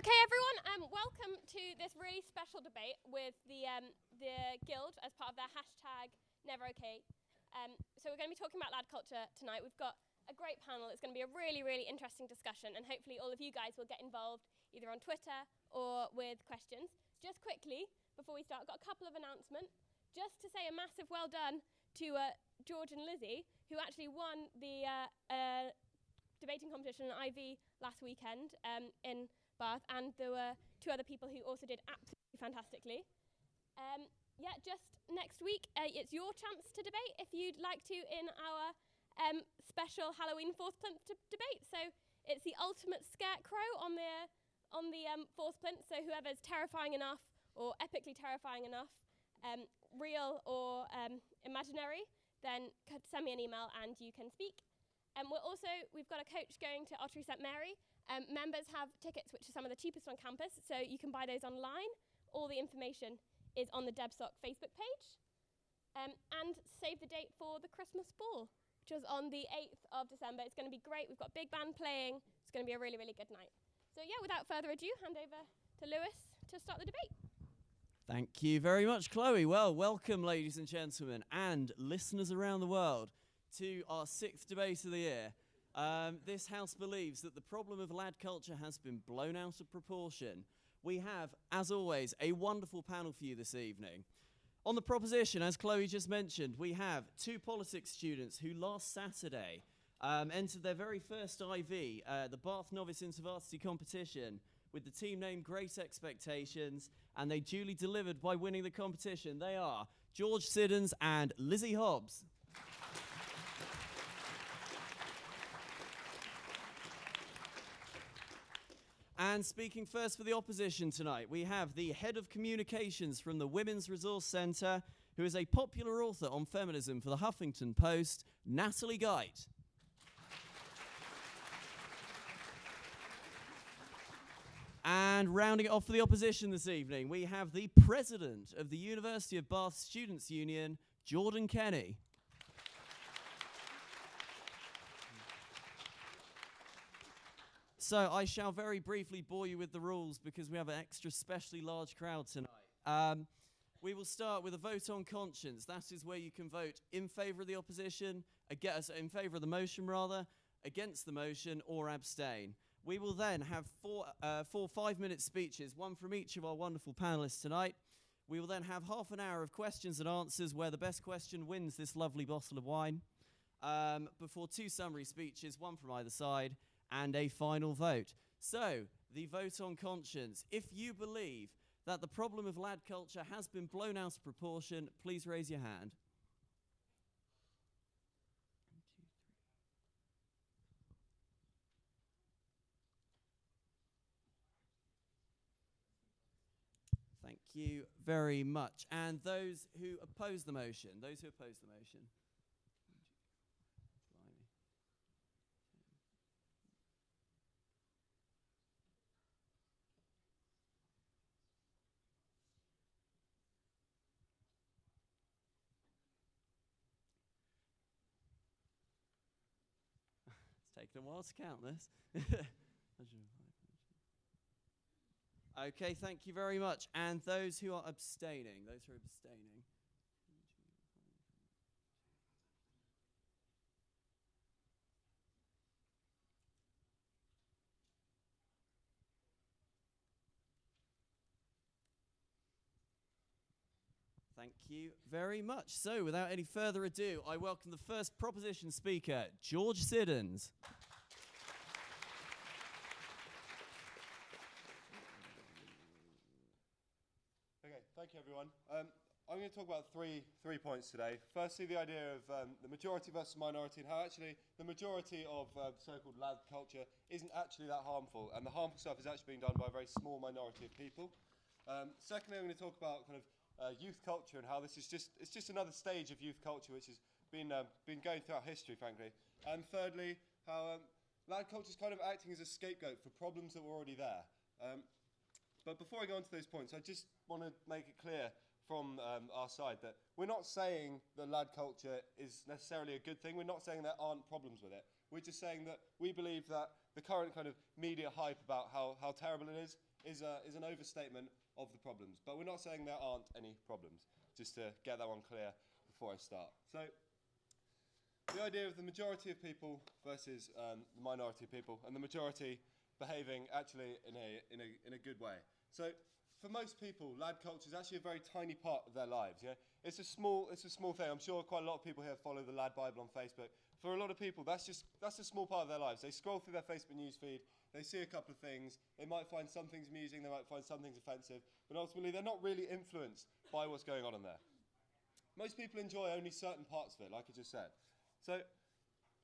Okay, everyone, welcome to this really special debate with the Guild as part of their hashtag #NeverOK. So we're going to be talking about lad culture tonight. We've got a great panel. It's going to be a really, really interesting discussion, and hopefully all of you guys will get involved either on Twitter or with questions. Just quickly, before we start, I've got a couple of announcements. Just to say a massive well done to George and Lizzie, who actually won the debating competition at Ivy last weekend in Bath, and there were two other people who also did absolutely fantastically. Just next week, it's your chance to debate if you'd like to in our special Halloween fourth plinth debate. So it's the ultimate scarecrow on the fourth plinth. So whoever's terrifying enough or epically terrifying enough, real or imaginary, then send me an email and you can speak. We've got a coach going to Ottery St Mary. Members have tickets, which are some of the cheapest on campus, so you can buy those online. All the information is on the DebSoc Facebook page. And save the date for the Christmas ball, which was on the 8th of December. It's going to be great. We've got big band playing. It's going to be a really, really good night. So yeah, without further ado, hand over to Lewis to start the debate. Thank you very much, Chloe. Well, welcome, ladies and gentlemen, and listeners around the world, to our 6th debate of the year. This house believes that the problem of lad culture has been blown out of proportion. We have, as always, a wonderful panel for you this evening. On the proposition, as Chloe just mentioned, we have two politics students who last Saturday entered their very first IV, the Bath Novice InterVarsity competition, with the team name Great Expectations, and they duly delivered by winning the competition. They are George Siddons and Lizzie Hobbs. And speaking first for the opposition tonight, we have the head of communications from the Women's Resource Centre, who is a popular author on feminism for the Huffington Post, Natalie Geit. And rounding it off for the opposition this evening, we have the president of the University of Bath Students' Union, Jordan Kenny. So I shall very briefly bore you with the rules because we have an extra specially large crowd tonight. We will start with a vote on conscience. That is where you can vote in favour of the opposition, in favour of the motion rather, against the motion, or abstain. We will then have four 5-minute speeches, one from each of our wonderful panellists tonight. We will then have half an hour of questions and answers where the best question wins this lovely bottle of wine, before two summary speeches, one from either side, and a final vote. So, the vote on conscience. If you believe that the problem of lad culture has been blown out of proportion, please raise your hand. Thank you very much. And those who oppose the motion, It's taken a while to count this. Okay, thank you very much. And those who are abstaining, Thank you very much. So, without any further ado, I welcome the first proposition speaker, George Siddons. Okay, thank you, everyone. I'm going to talk about three points today. Firstly, the idea of the majority versus minority, and how actually the majority of so-called lad culture isn't actually that harmful, and the harmful stuff is actually being done by a very small minority of people. Secondly, I'm going to talk about kind of youth culture and how this is just another stage of youth culture which has been going throughout history, frankly. And thirdly, how lad culture is kind of acting as a scapegoat for problems that were already there. But before I go on to those points, I just want to make it clear from our side that we're not saying that lad culture is necessarily a good thing. We're not saying there aren't problems with it. We're just saying that we believe that the current kind of media hype about how terrible it is is an overstatement of the problems. But we're not saying there aren't any problems, just to get that one clear before I start. So the idea of the majority of people versus the minority of people, and the majority behaving actually in a good way. So for most people, lad culture is actually a very tiny part of their lives. You know? It's a small thing. I'm sure quite a lot of people here follow the Lad Bible on Facebook. For a lot of people, that's a small part of their lives. They scroll through their Facebook newsfeed, they see a couple of things, they might find some things amusing, they might find some things offensive, but ultimately they're not really influenced by what's going on in there. Most people enjoy only certain parts of it, like I just said. So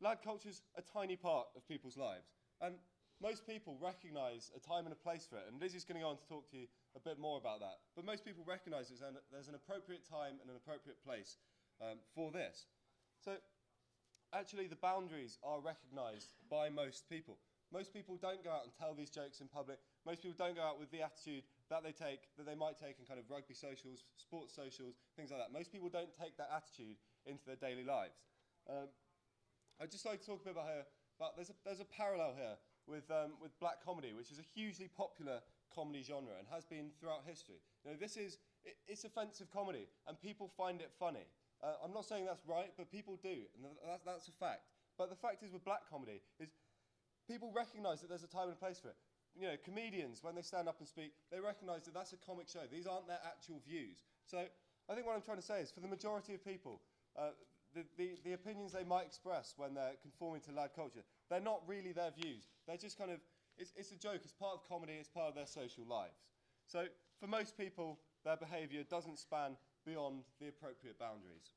lad culture is a tiny part of people's lives. And most people recognise a time and a place for it, and Lizzie's going to go on to talk to you a bit more about that. But most people recognise there's an appropriate time and an appropriate place for this. So actually the boundaries are recognised by most people. Most people don't go out and tell these jokes in public. Most people don't go out with the attitude that they might take in kind of rugby socials, sports socials, things like that. Most people don't take that attitude into their daily lives. I'd just like to talk a bit about here, but there's a parallel here with black comedy, which is a hugely popular comedy genre and has been throughout history. You know, it's offensive comedy, and people find it funny. I'm not saying that's right, but people do, and that's a fact. But the fact is with black comedy is people recognise that there's a time and a place for it. You know, comedians, when they stand up and speak, they recognise that that's a comic show. These aren't their actual views. So I think what I'm trying to say is for the majority of people, the opinions they might express when they're conforming to lad culture, they're not really their views. They're just kind of, it's a joke, it's part of comedy, it's part of their social lives. So for most people, their behaviour doesn't span beyond the appropriate boundaries.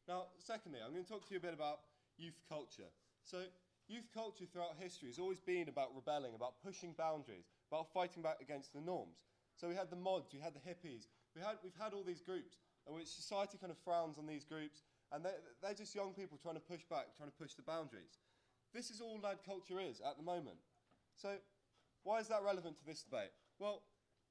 Now, secondly, I'm going to talk to you a bit about youth culture. So youth culture throughout history has always been about rebelling, about pushing boundaries, about fighting back against the norms. So we had the mods, we had the hippies, we've had all these groups, in which society kind of frowns on these groups, and they're just young people trying to push back, trying to push the boundaries. This is all lad culture is at the moment. So why is that relevant to this debate? Well,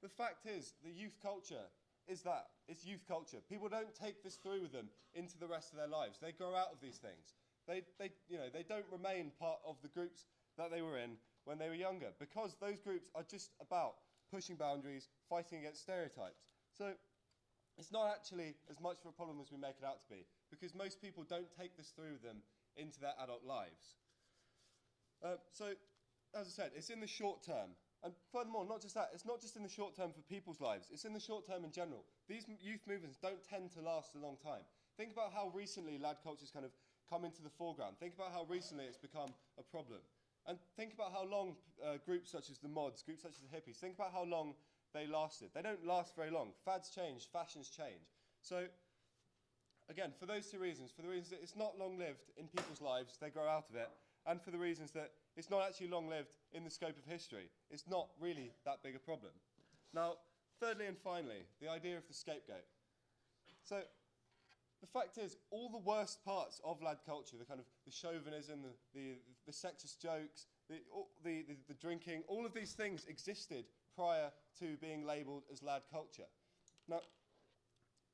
the fact is the youth culture is that. It's youth culture. People don't take this through with them into the rest of their lives. They grow out of these things. They don't remain part of the groups that they were in when they were younger, because those groups are just about pushing boundaries, fighting against stereotypes. So it's not actually as much of a problem as we make it out to be, because most people don't take this through with them into their adult lives. So, as I said, it's in the short term. And furthermore, not just that, it's not just in the short term for people's lives, it's in the short term in general. These youth movements don't tend to last a long time. Think about how recently lad culture's kind of come into the foreground. Think about how recently it's become a problem. And think about how long groups such as the mods, groups such as the hippies, think about how long they lasted. They don't last very long. Fads change, fashions change. So, again, for those two reasons, for the reasons that it's not long-lived in people's lives, they grow out of it, and for the reasons that it's not actually long-lived in the scope of history, it's not really that big a problem. Now, thirdly and finally, the idea of the scapegoat. So, the fact is, all the worst parts of lad culture, the kind of the chauvinism, the sexist jokes, the drinking, all of these things existed prior to being labelled as lad culture. Now,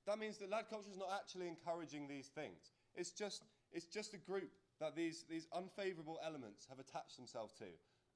that means that lad culture is not actually encouraging these things. It's just a group that these unfavourable elements have attached themselves to.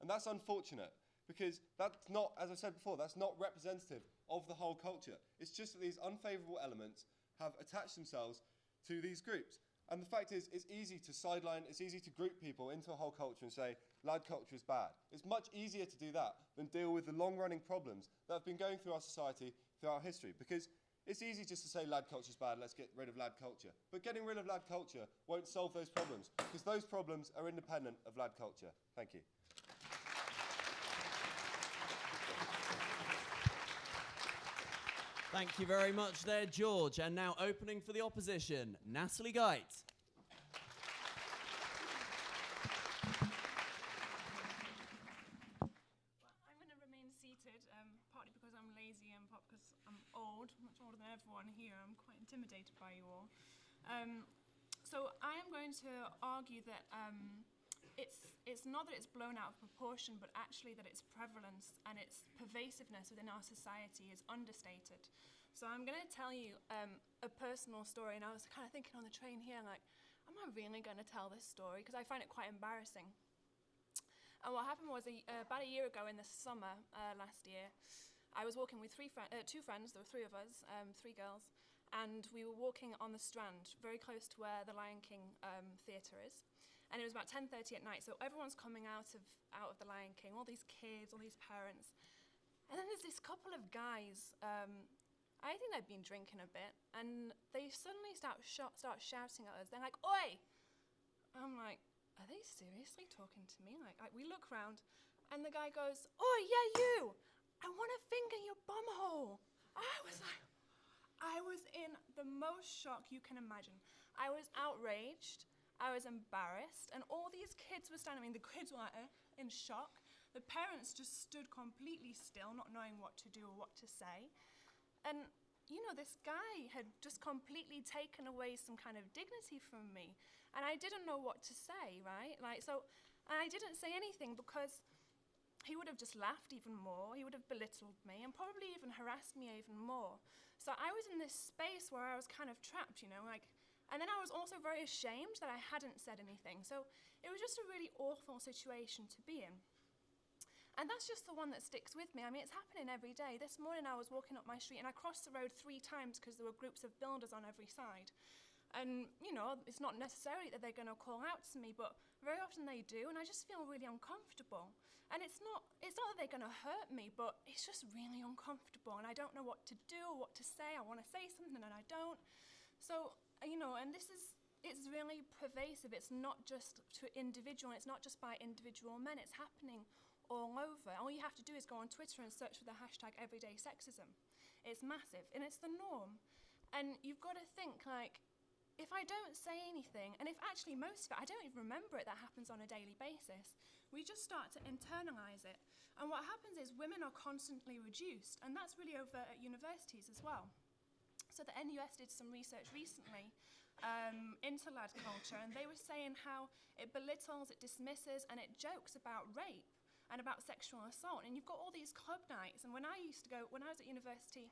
And that's unfortunate, because that's not, as I said before, that's not representative of the whole culture. It's just that these unfavourable elements have attached themselves to these groups. And the fact is, it's easy to sideline, it's easy to group people into a whole culture and say, lad culture is bad. It's much easier to do that than deal with the long-running problems that have been going through our society throughout history. Because it's easy just to say lad culture is bad, let's get rid of lad culture. But getting rid of lad culture won't solve those problems, because those problems are independent of lad culture. Thank you. Thank you very much there, George. And now opening for the opposition, Natalie Geit. I'm going to remain seated, partly because I'm lazy and partly because I'm old, much older than everyone here. I'm quite intimidated by you all. So I am going to argue that it's not that it's blown out of proportion, but actually that its prevalence and its pervasiveness within our society is understated. So I'm going to tell you a personal story, and I was kind of thinking on the train here, like, am I really going to tell this story? Because I find it quite embarrassing. And what happened was about a year ago in the summer last year, I was walking with two friends, there were three of us, three girls, and we were walking on the Strand, very close to where the Lion King theatre is. And it was about 10:30 at night, so everyone's coming out of the Lion King, all these kids, all these parents. And then there's this couple of guys, I think they'd been drinking a bit, and they suddenly start shouting at us. They're like, "Oi!" I'm like, are they seriously talking to me? Like we look round, and the guy goes, "Oh yeah, you! I want to finger your bum hole." I was in the most shock you can imagine. I was outraged. I was embarrassed, and all these kids were standing. I mean, the kids were like in shock. The parents just stood completely still, not knowing what to do or what to say. And you know, this guy had just completely taken away some kind of dignity from me. And I didn't know what to say, right? And I didn't say anything because he would have just laughed even more. He would have belittled me and probably even harassed me even more. So I was in this space where I was kind of trapped, you know, and then I was also very ashamed that I hadn't said anything. So it was just a really awful situation to be in. And that's just the one that sticks with me. I mean, it's happening every day. This morning I was walking up my street and I crossed the road 3 times because there were groups of builders on every side. And, you know, it's not necessarily that they're going to call out to me, but very often they do, and I just feel really uncomfortable. And it's not that they're going to hurt me, but it's just really uncomfortable, and I don't know what to do or what to say. I want to say something and I don't. So, you know, and it's really pervasive. It's not just to individual, it's not just by individual men, it's happening all over. All you have to do is go on Twitter and search for the hashtag everyday sexism. It's massive, and it's the norm. And you've got to think, like, if I don't say anything, and if actually most of it, I don't even remember it, that happens on a daily basis, we just start to internalize it. And what happens is women are constantly reduced, and that's really over at universities as well. So the NUS did some research recently into lad culture, and they were saying how it belittles, it dismisses, and it jokes about rape and about sexual assault. And you've got all these club nights, and when I was at university,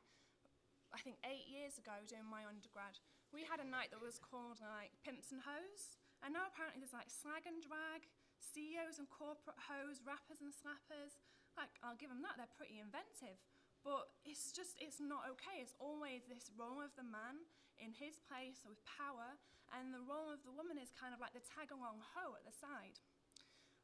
I think 8 years ago doing my undergrad, we had a night that was called like Pimps and Hoes, and now apparently there's like slag and drag, CEOs and corporate hoes, rappers and slappers. Like, I'll give them that, they're pretty inventive, but it's not okay. It's always this role of the man in his place with power, and the role of the woman is kind of like the tag-along hoe at the side.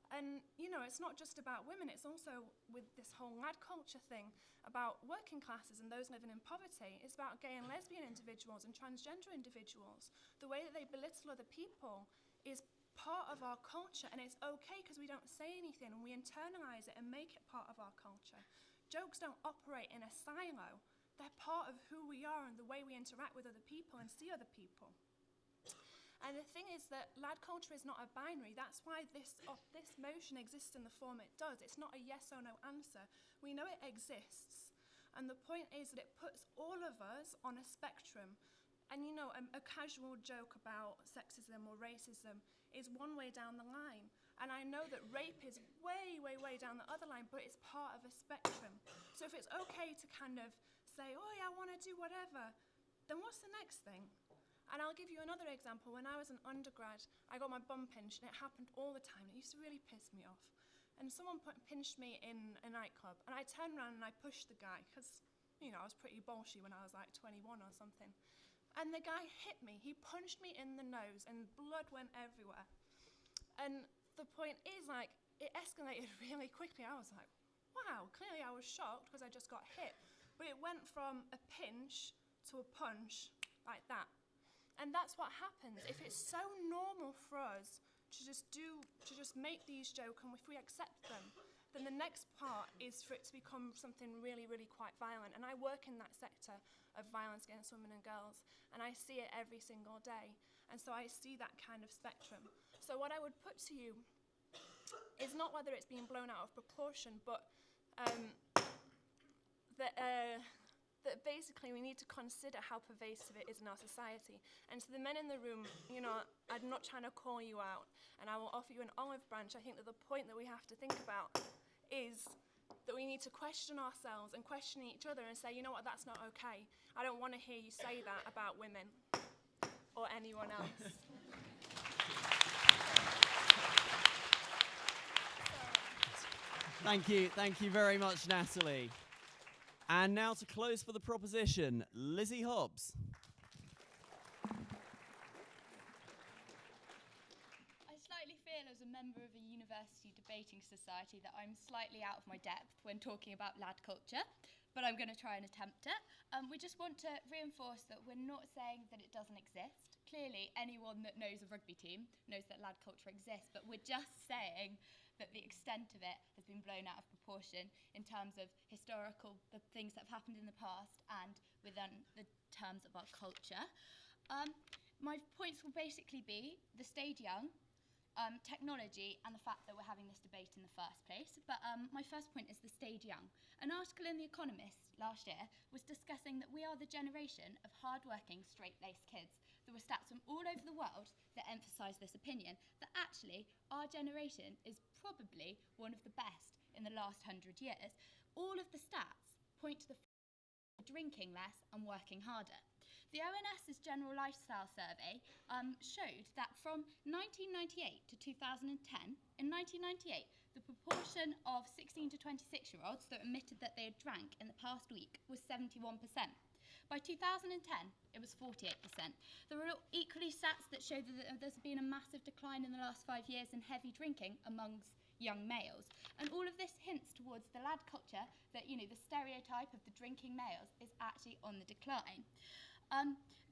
And, you know, it's not just about women, it's also with this whole lad culture thing about working classes and those living in poverty. It's about gay and lesbian individuals and transgender individuals. The way that they belittle other people is part of our culture, and it's okay because we don't say anything and we internalize it and make it part of our culture. Jokes don't operate in a silo. They're part of who we are and the way we interact with other people and see other people. And the thing is that lad culture is not a binary. That's why this motion exists in the form it does. It's not a yes or no answer. We know it exists. And the point is that it puts all of us on a spectrum. And you know, a casual joke about sexism or racism is one way down the line. And I know that rape is way, way, way down the other line, but it's part of a spectrum. So if it's okay to kind of say, oh yeah, I want to do whatever, then what's the next thing? And I'll give you another example. When I was an undergrad, I got my bum pinched, and it happened all the time. It used to really piss me off. And someone pinched me in a nightclub, and I turned around and I pushed the guy, because, you know, I was pretty bolshy when I was like 21 or something. And the guy hit me. He punched me in the nose, and blood went everywhere. And the point is, like, it escalated really quickly. I was like, wow, clearly I was shocked because I just got hit. But it went from a pinch to a punch, like that. And that's what happens. If it's so normal for us to just make these jokes, and if we accept them, then the next part is for it to become something really, really quite violent. And I work in that sector of violence against women and girls, and I see it every single day. And so I see that kind of spectrum. So what I would put to you is not whether it's being blown out of proportion, but that basically we need to consider how pervasive it is in our society. And to the men in the room, you know, I'm not trying to call you out, and I will offer you an olive branch. I think that the point that we have to think about is that we need to question ourselves and question each other and say, you know what, that's not okay. I don't want to hear you say that about women or anyone else. Thank you very much, Natalie. And now to close for the proposition, Lizzie Hobbs. I slightly feel as a member of a university debating society that I'm slightly out of my depth when talking about lad culture, but I'm going to try and attempt it. We just want to reinforce that we're not saying that it doesn't exist. Clearly, anyone that knows a rugby team knows that lad culture exists, but we're just saying that the extent of it has been blown out of proportion in terms of the things that have happened in the past and within the terms of our culture. My points will basically be the stayed young, technology, and the fact that we're having this debate in the first place. But my first point is the stayed young. An article in The Economist last year was discussing that we are the generation of hard-working, straight-laced kids. There were stats from all over the world that emphasise this opinion, that actually our generation is probably one of the best in the last 100 years. All of the stats point to the drinking less and working harder. The ONS's General Lifestyle Survey showed that from 1998 to 2010, in 1998, the proportion of 16 to 26-year-olds that admitted that they had drank in the past week was 71%. By 2010, it was 48%. There are equally stats that show that there's been a massive decline in the last 5 years in heavy drinking amongst young males. And all of this hints towards the lad culture that, the stereotype of the drinking males is actually on the decline.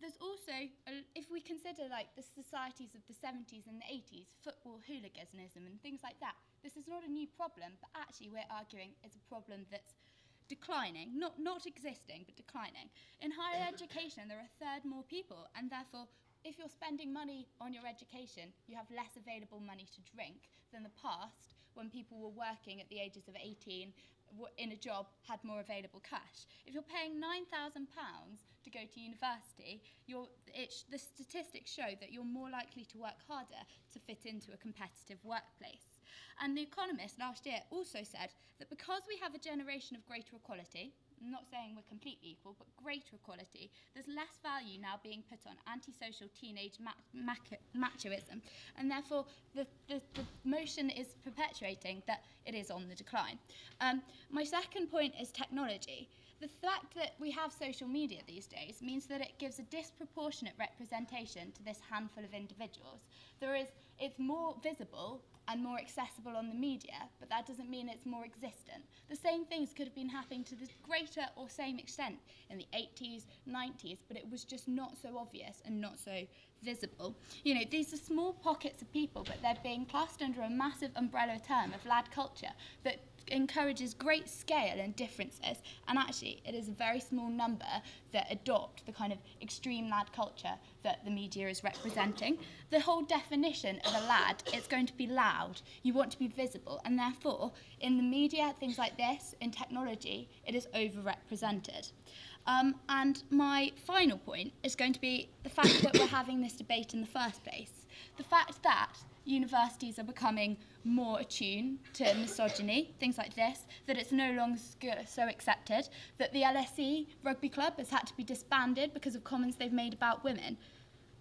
There's also, if we consider the societies of the 70s and the 80s, football hooliganism and things like that, this is not a new problem, but actually we're arguing it's a problem that's declining, not existing, but declining. In higher education, there are a third more people, and therefore, if you're spending money on your education, you have less available money to drink than the past, when people were working at the ages of 18 in a job, had more available cash. If you're paying £9,000 to go to university, the statistics show that you're more likely to work harder to fit into a competitive workplace. And The Economist last year also said that because we have a generation of greater equality, I'm not saying we're completely equal, but greater equality, there's less value now being put on antisocial teenage machoism, and therefore the motion is perpetuating that it is on the decline. My second point is technology. The fact that we have social media these days means that it gives a disproportionate representation to this handful of individuals. It's more visible and more accessible on the media, but that doesn't mean it's more existent. The same things could have been happening to the greater or same extent in the 80s, 90s, but it was just not so obvious and not so visible. These are small pockets of people, but they're being classed under a massive umbrella term of lad culture that encourages great scale and differences, and actually it is a very small number that adopt the kind of extreme lad culture that the media is representing. The whole definition of a lad is going to be loud. You want to be visible, and therefore in the media, things like this, in technology, it is overrepresented. And my final point is going to be the fact that we're having this debate in the first place. The fact that universities are becoming more attuned to misogyny, things like this, that it's no longer so accepted, that the LSE rugby club has had to be disbanded because of comments they've made about women,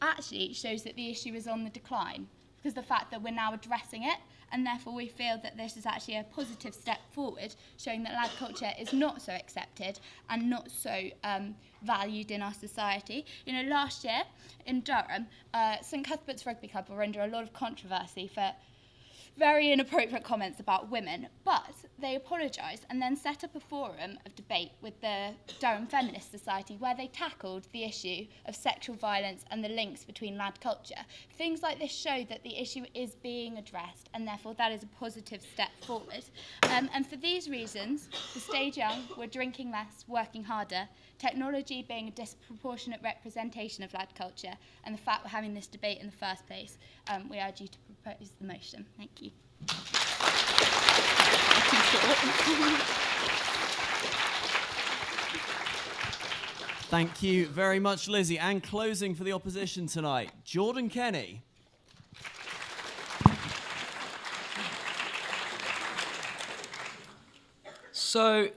actually shows that the issue is on the decline, because the fact that we're now addressing it, and therefore we feel that this is actually a positive step forward, showing that lad culture is not so accepted and not so valued in our society. Last year in Durham, St Cuthbert's Rugby Club were under a lot of controversy for very inappropriate comments about women, but they apologised and then set up a forum of debate with the Durham Feminist Society where they tackled the issue of sexual violence and the links between lad culture. Things like this show that the issue is being addressed, and therefore that is a positive step forward. And for these reasons, the stayed young, we're drinking less, working harder, technology being a disproportionate representation of lad culture, and the fact we're having this debate in the first place, we urge you to propose the motion. Thank you. Thank you very much, Lizzie. And closing for the opposition tonight, Jordan Kenny. So,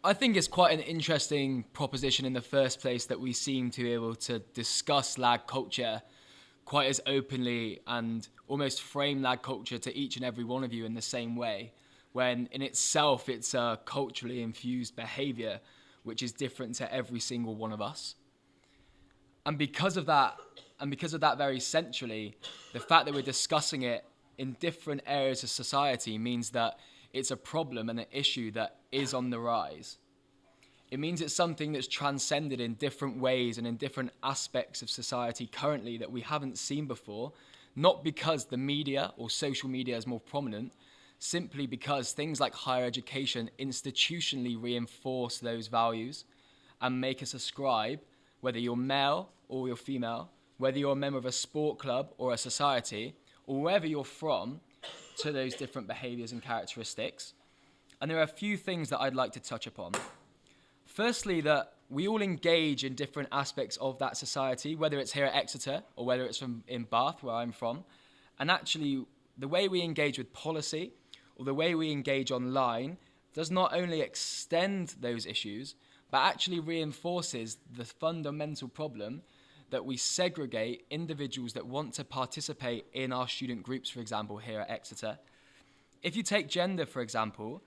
I think it's quite an interesting proposition in the first place that we seem to be able to discuss lad culture quite as openly and almost frame lad culture to each and every one of you in the same way. when in itself it's a culturally infused behavior which is different to every single one of us. And because of that very centrally, the fact that we're discussing it in different areas of society means that it's a problem and an issue that is on the rise. It means it's something that's transcended in different ways and in different aspects of society currently that we haven't seen before, not because the media or social media is more prominent, simply because things like higher education institutionally reinforce those values and make us ascribe, whether you're male or you're female, whether you're a member of a sport club or a society, or wherever you're from, to those different behaviours and characteristics. And there are a few things that I'd like to touch upon. Firstly, that we all engage in different aspects of that society, whether it's here at Exeter or whether it's in Bath, where I'm from. And actually, the way we engage with policy or the way we engage online does not only extend those issues, but actually reinforces the fundamental problem that we segregate individuals that want to participate in our student groups, for example, here at Exeter. If you take gender, for example,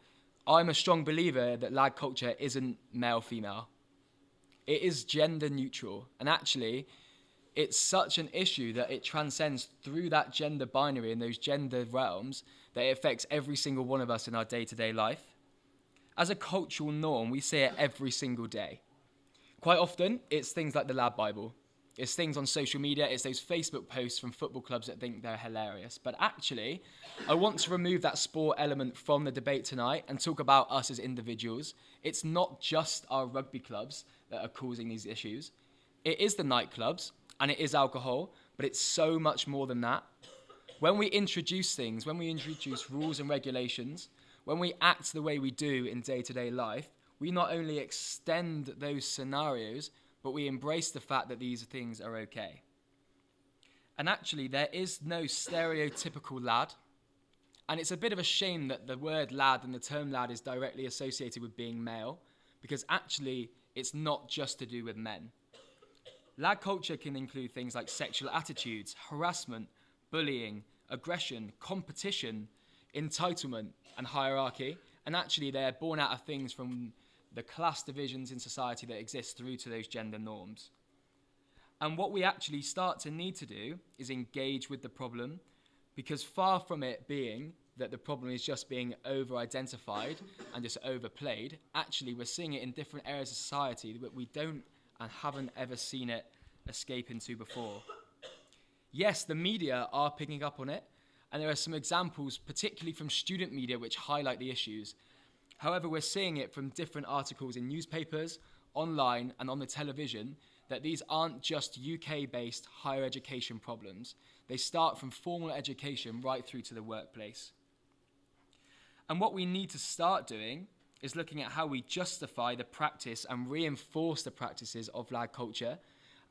I'm a strong believer that lad culture isn't male-female. It is gender neutral. And actually, it's such an issue that it transcends through that gender binary and those gender realms that it affects every single one of us in our day-to-day life. As a cultural norm, we see it every single day. Quite often, it's things like the Lad Bible. It's things on social media, it's those Facebook posts from football clubs that think they're hilarious. But actually, I want to remove that sport element from the debate tonight and talk about us as individuals. It's not just our rugby clubs that are causing these issues. It is the nightclubs, and it is alcohol, but it's so much more than that. When we introduce things, when we introduce rules and regulations, when we act the way we do in day-to-day life, we not only extend those scenarios, but we embrace the fact that these things are okay. And actually, there is no stereotypical lad. And it's a bit of a shame that the word lad and the term lad is directly associated with being male, because actually, it's not just to do with men. Lad culture can include things like sexual attitudes, harassment, bullying, aggression, competition, entitlement, and hierarchy. And actually, they're born out of things from the class divisions in society that exist through to those gender norms. And what we actually start to need to do is engage with the problem, because far from it being that the problem is just being over-identified and just overplayed, actually we're seeing it in different areas of society that we don't and haven't ever seen it escape into before. Yes, the media are picking up on it, and there are some examples, particularly from student media, which highlight the issues. However, we're seeing it from different articles in newspapers, online, and on the television, that these aren't just UK-based higher education problems. They start from formal education right through to the workplace. And what we need to start doing is looking at how we justify the practice and reinforce the practices of lad culture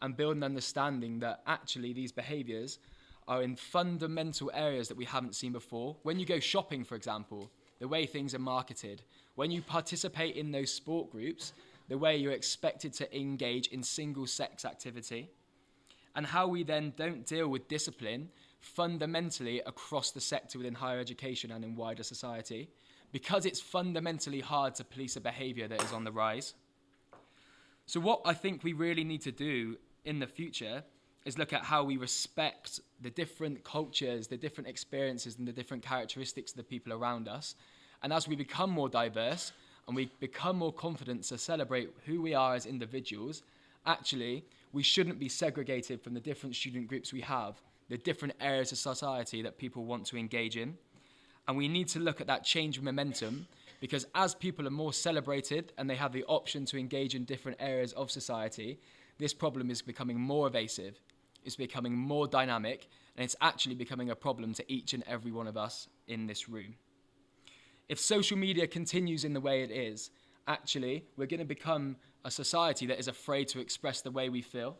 and build an understanding that actually these behaviours are in fundamental areas that we haven't seen before. When you go shopping, for example, the way things are marketed, when you participate in those sport groups, the way you're expected to engage in single-sex activity, and how we then don't deal with discipline fundamentally across the sector within higher education and in wider society, because it's fundamentally hard to police a behaviour that is on the rise. So what I think we really need to do in the future is look at how we respect the different cultures, the different experiences, and the different characteristics of the people around us. And as we become more diverse and we become more confident to celebrate who we are as individuals, actually, we shouldn't be segregated from the different student groups we have, the different areas of society that people want to engage in. And we need to look at that change of momentum, because as people are more celebrated and they have the option to engage in different areas of society, this problem is becoming more evasive, it's becoming more dynamic, and it's actually becoming a problem to each and every one of us in this room. If social media continues in the way it is, actually, we're going to become a society that is afraid to express the way we feel,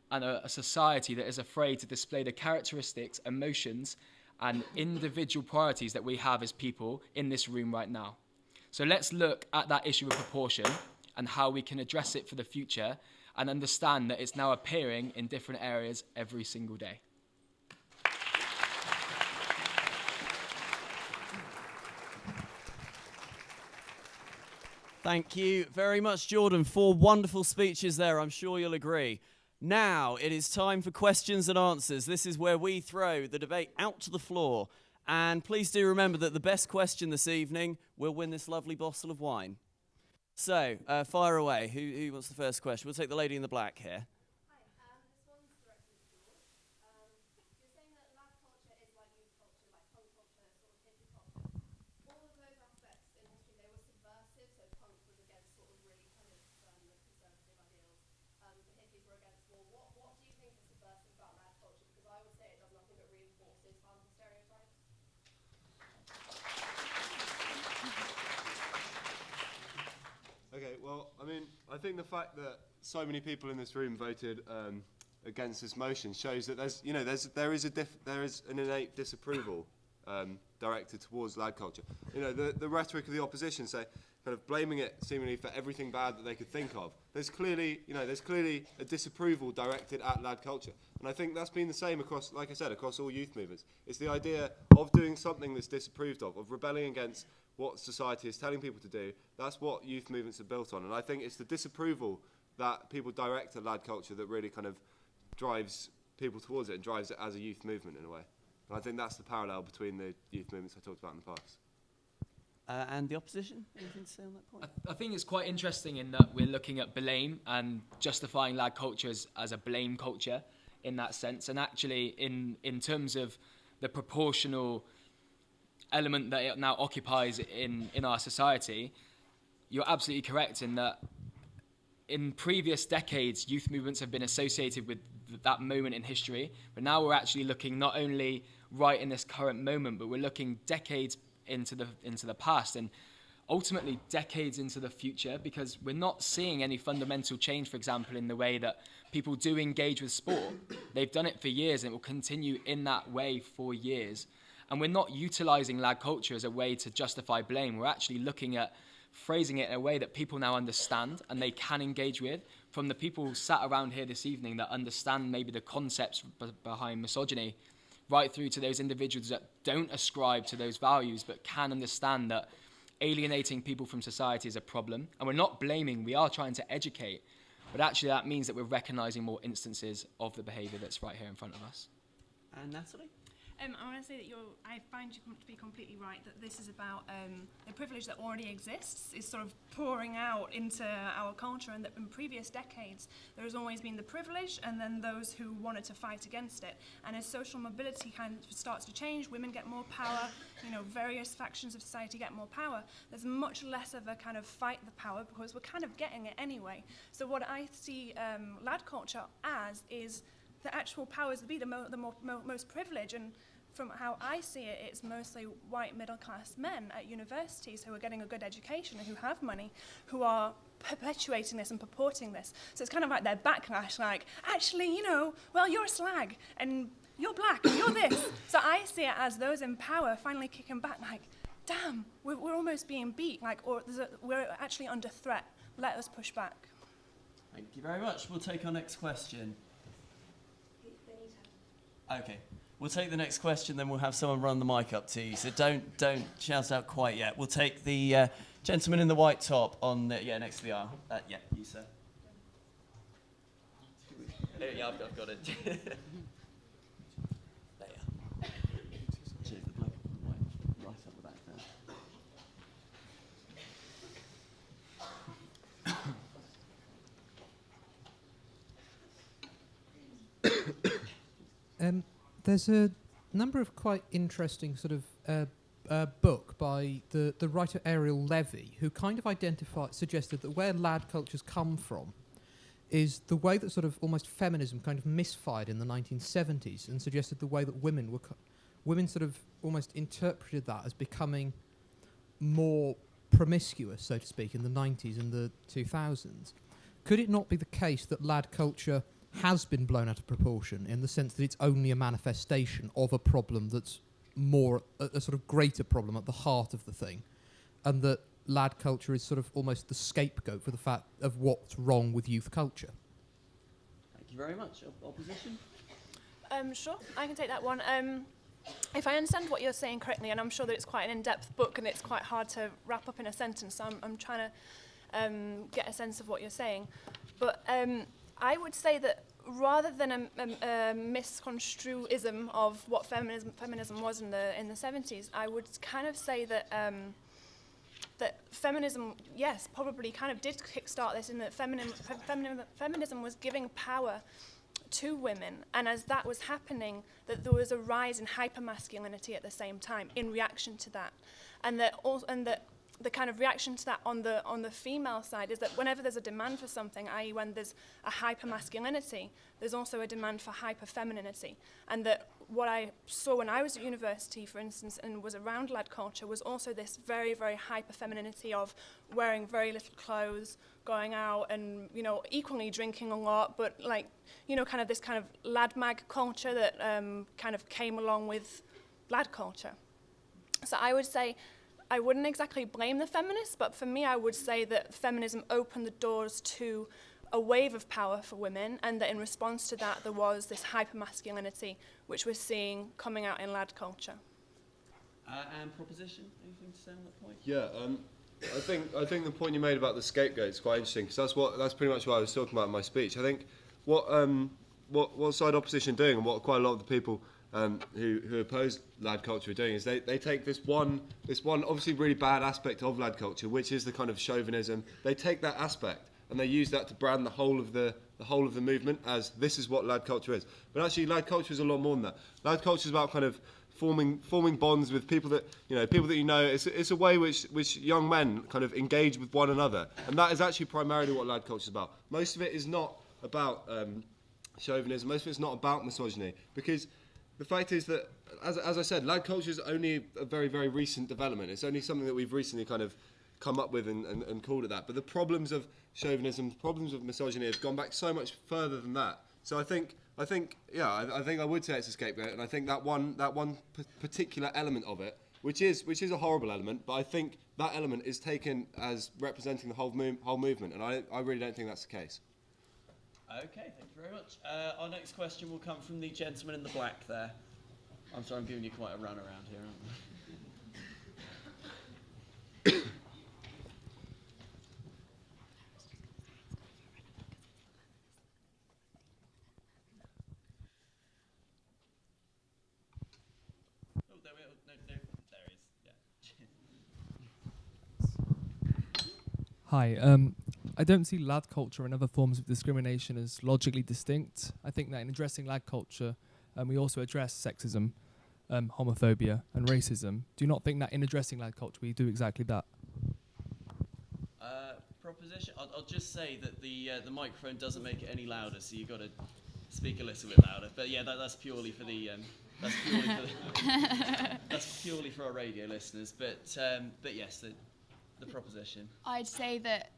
and a society that is afraid to display the characteristics, emotions, and individual priorities that we have as people in this room right now. So let's look at that issue of proportion and how we can address it for the future, and understand that it's now appearing in different areas every single day. Thank you very much, Jordan. 4 wonderful speeches there, I'm sure you'll agree. Now it is time for questions and answers. This is where we throw the debate out to the floor. And please do remember that the best question this evening will win this lovely bottle of wine. So, fire away. Who wants the first question? We'll take the lady in the black here. Hi, this one's directed to you. You're saying that lad culture is like youth culture, like punk culture, sort of hippie culture. All of those aspects in history, they were subversive, so punk was against sort of really kind of conservative ideals. The hippies were against war. What do you think is subversive about lad culture? Because I would say it does nothing but reinforces harmful stereotypes. Okay, well, I mean, I think the fact that so many people in this room voted against this motion shows that there is an innate disapproval directed towards lad culture. You know, the rhetoric of the opposition say kind of blaming it seemingly for everything bad that they could think of. There's clearly a disapproval directed at lad culture, and I think that's been the same across, like I said, across all youth movements. It's the idea of doing something that's disapproved of rebelling against what society is telling people to do. That's what youth movements are built on, and I think it's the disapproval that people direct at lad culture that really kind of drives people towards it and drives it as a youth movement in a way. And I think that's the parallel between the youth movements I talked about in the past. And the opposition? Anything to say on that point? I think it's quite interesting in that we're looking at blame and justifying lad culture as a blame culture in that sense. And actually, in terms of the proportional element that it now occupies in our society, you're absolutely correct in that in previous decades, youth movements have been associated with that moment in history. But now we're actually looking not only right in this current moment, but we're looking decades into the past and ultimately decades into the future, because we're not seeing any fundamental change, for example, in the way that people do engage with sport. They've done it for years and it will continue in that way for years. And we're not utilising lad culture as a way to justify blame. We're actually looking at phrasing it in a way that people now understand and they can engage with. From the people sat around here this evening that understand maybe the concepts behind misogyny, right through to those individuals that don't ascribe to those values but can understand that alienating people from society is a problem. And we're not blaming, we are trying to educate. But actually that means that we're recognising more instances of the behaviour that's right here in front of us. And Natalie? I want to say that I find you to be completely right, that this is about the privilege that already exists is sort of pouring out into our culture, and that in previous decades there has always been the privilege and then those who wanted to fight against it. And as social mobility kind of starts to change, women get more power, various factions of society get more power, there's much less of a kind of fight the power because we're kind of getting it anyway. So what I see lad culture as is the actual powers that be, the most privilege, and from how I see it, it's mostly white middle-class men at universities who are getting a good education and who have money, who are perpetuating this and purporting this. So it's kind of like their backlash, like, actually, well, you're a slag, and you're black, and you're this. So I see it as those in power finally kicking back, like, damn, we're almost being beat, like, or we're actually under threat. Let us push back. Thank you very much. We'll take our next question. Okay, we'll take the next question, then we'll have someone run the mic up to you. So don't shout out quite yet. We'll take the gentleman in the white top on next to the aisle. Yeah, you sir. Yeah, I've got it. There you are. Cheers, the bloke in the white, right up the back there. There's a number of quite interesting sort of book by the writer Ariel Levy, who kind of suggested that where lad cultures come from is the way that sort of almost feminism kind of misfired in the 1970s, and suggested the way that women sort of almost interpreted that as becoming more promiscuous, so to speak, in the 90s and the 2000s. Could it not be the case that lad culture has been blown out of proportion in the sense that it's only a manifestation of a problem that's more a sort of greater problem at the heart of the thing, and that lad culture is sort of almost the scapegoat for the fact of what's wrong with youth culture? Thank you very much. Opposition? Sure, I can take that one. If I understand what you're saying correctly, and I'm sure that it's quite an in-depth book and it's quite hard to wrap up in a sentence, so I'm trying to get a sense of what you're saying. But I would say that rather than a misconstruism of what feminism was in the 70s, I would kind of say that that feminism, yes, probably kind of did kickstart this, in that feminism was giving power to women, and as that was happening, that there was a rise in hypermasculinity at the same time in reaction to that, and that the kind of reaction to that on the female side is that whenever there's a demand for something, i.e. when there's a hypermasculinity, there's also a demand for hyperfemininity, and that what I saw when I was at university, for instance, and was around lad culture, was also this very, very hyperfemininity of wearing very little clothes, going out and, you know, equally drinking a lot, but like, you know, kind of this kind of lad mag culture that kind of came along with lad culture. So I would say, I wouldn't exactly blame the feminists, but for me, I would say that feminism opened the doors to a wave of power for women, and that in response to that, there was this hypermasculinity, which we're seeing coming out in lad culture. And proposition, anything to say on that point? Yeah, I think the point you made about the scapegoat is quite interesting, because that's pretty much what I was talking about in my speech. I think what side opposition are doing, and what quite a lot of the people who oppose lad culture are doing, is they take this one obviously really bad aspect of lad culture, which is the kind of chauvinism. They take that aspect and they use that to brand the whole of the movement as this is what lad culture is. But actually, lad culture is a lot more than that. Lad culture is about kind of forming bonds with people that you know. It's a way which young men kind of engage with one another, and that is actually primarily what lad culture is about. Most of it is not about chauvinism. Most of it is not about misogyny, because the fact is that, as I said, lad culture is only a very, very recent development. It's only something that we've recently kind of come up with and called it that. But the problems of chauvinism, the problems of misogyny have gone back so much further than that. So I think I would say it's a scapegoat, and I think that one particular element of it, which is a horrible element, but I think that element is taken as representing the whole movement, and I really don't think that's the case. Okay, thank you very much. Our next question will come from the gentleman in the black there. I'm sorry, I'm giving you quite a run around here, aren't I? Oh, there we are. No, there he is. Yeah. Hi. I don't see lad culture and other forms of discrimination as logically distinct. I think that in addressing lad culture, we also address sexism, homophobia, and racism. Do you not think that in addressing lad culture, we do exactly that? Proposition. I'll just say that the microphone doesn't make it any louder, so you've got to speak a little bit louder. But yeah, that's purely for the that's purely for our radio listeners. But yes, the proposition. I'd say that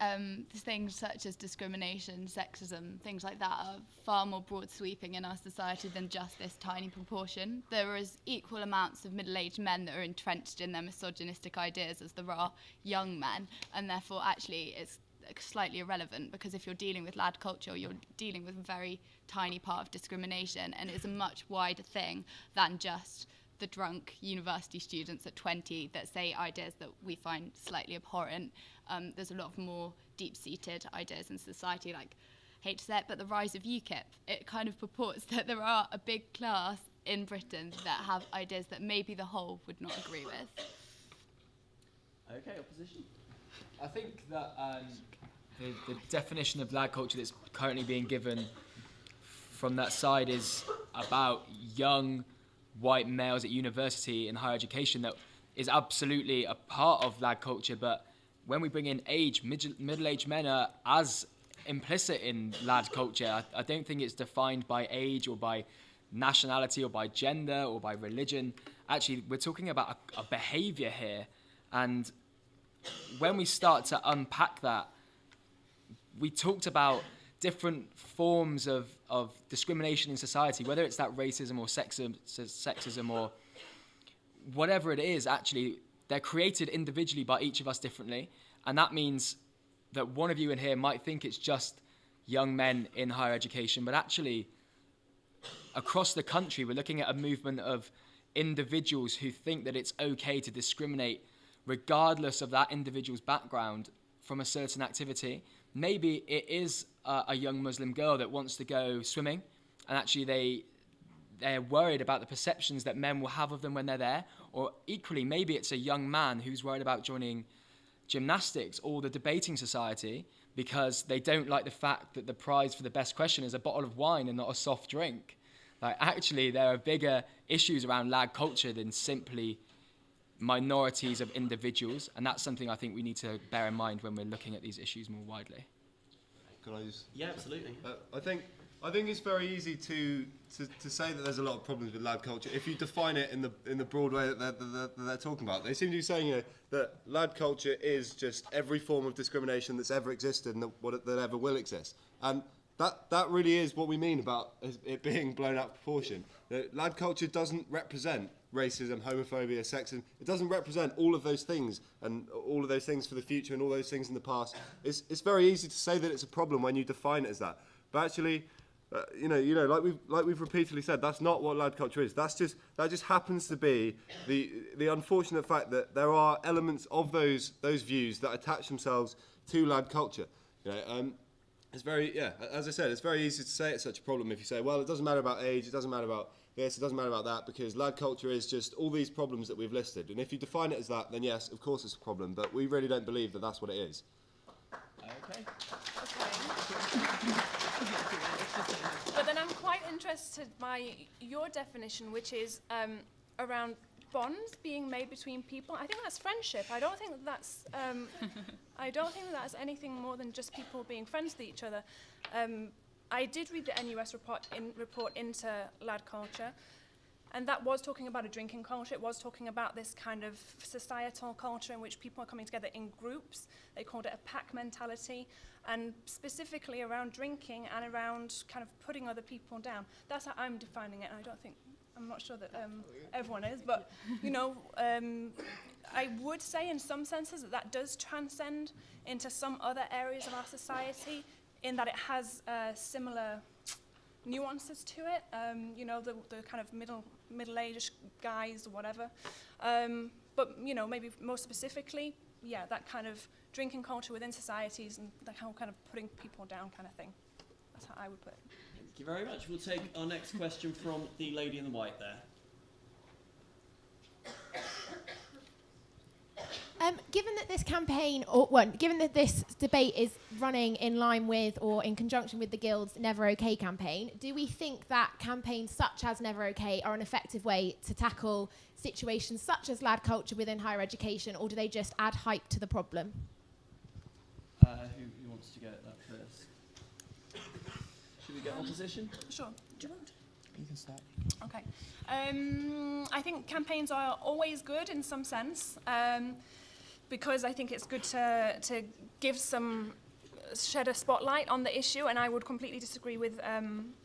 things such as discrimination, sexism, things like that are far more broad sweeping in our society than just this tiny proportion. There is equal amounts of middle-aged men that are entrenched in their misogynistic ideas as there are young men, and therefore actually it's slightly irrelevant, because if you're dealing with lad culture, you're dealing with a very tiny part of discrimination, and it's a much wider thing than just the drunk university students at 20 that say ideas that we find slightly abhorrent. There's a lot of more deep-seated ideas in society, like, hate to say it, but the rise of UKIP. It kind of purports that there are a big class in Britain that have ideas that maybe the whole would not agree with. Okay, opposition. I think that the definition of lad culture that's currently being given from that side is about young white males at university and higher education that is absolutely a part of lad culture, but when we bring in age, middle-aged men are as implicit in lad culture. I don't think it's defined by age or by nationality or by gender or by religion. Actually, we're talking about a behaviour here, and when we start to unpack that, we talked about different forms of discrimination in society, whether it's that racism or sexism or whatever it is. Actually, they're created individually by each of us differently, and that means that one of you in here might think it's just young men in higher education, but actually across the country we're looking at a movement of individuals who think that it's okay to discriminate regardless of that individual's background from a certain activity. Maybe it is a young Muslim girl that wants to go swimming, and actually they're worried about the perceptions that men will have of them when they're there. Or equally, maybe it's a young man who's worried about joining gymnastics or the debating society because they don't like the fact that the prize for the best question is a bottle of wine and not a soft drink. Like, actually, there are bigger issues around lad culture than simply minorities of individuals, and that's something I think we need to bear in mind when we're looking at these issues more widely. Can I just? Yeah, absolutely. I think it's very easy to say that there's a lot of problems with lad culture if you define it in the broad way that they're talking about. They seem to be saying that lad culture is just every form of discrimination that's ever existed and that ever will exist. And that really is what we mean about it being blown out of proportion. Lad culture doesn't represent racism, homophobia, sexism. It doesn't represent all of those things and all of those things for the future and all those things in the past. It's very easy to say that it's a problem when you define it as that. But actually, like we've repeatedly said, that's not what lad culture is. That just happens to be the unfortunate fact that there are elements of those views that attach themselves to lad culture. It's very, as I said, it's very easy to say it's such a problem if you say, well, it doesn't matter about age, it doesn't matter about this, it doesn't matter about that, because lad culture is just all these problems that we've listed. And if you define it as that, then yes, of course it's a problem, but we really don't believe that that's what it is. Okay. But then I'm quite interested by your definition, which is around bonds being made between people. I think that's friendship. I don't think that's that's anything more than just people being friends with each other. I did read the NUS report into lad culture, and that was talking about a drinking culture. It was talking about this kind of societal culture in which people are coming together in groups. They called it a pack mentality, and specifically around drinking and around kind of putting other people down. That's how I'm defining it, and I'm not sure that everyone is, but, I would say in some senses that does transcend into some other areas of our society in that it has similar nuances to it, the kind of middle-aged guys or whatever. But, maybe more specifically, that kind of drinking culture within societies and that whole kind of putting people down kind of thing. That's how I would put it. Thank you very much. We'll take our next question from the lady in the white there. Given that this campaign, given that this debate is running in line with or in conjunction with the Guild's Never OK campaign, do we think that campaigns such as Never OK are an effective way to tackle situations such as lad culture within higher education, or do they just add hype to the problem? Who wants to go at that first? Should we get opposition? Sure. Do you want? You can start. Okay. I think campaigns are always good in some sense, because I think it's good to give shed a spotlight on the issue, and I would completely disagree with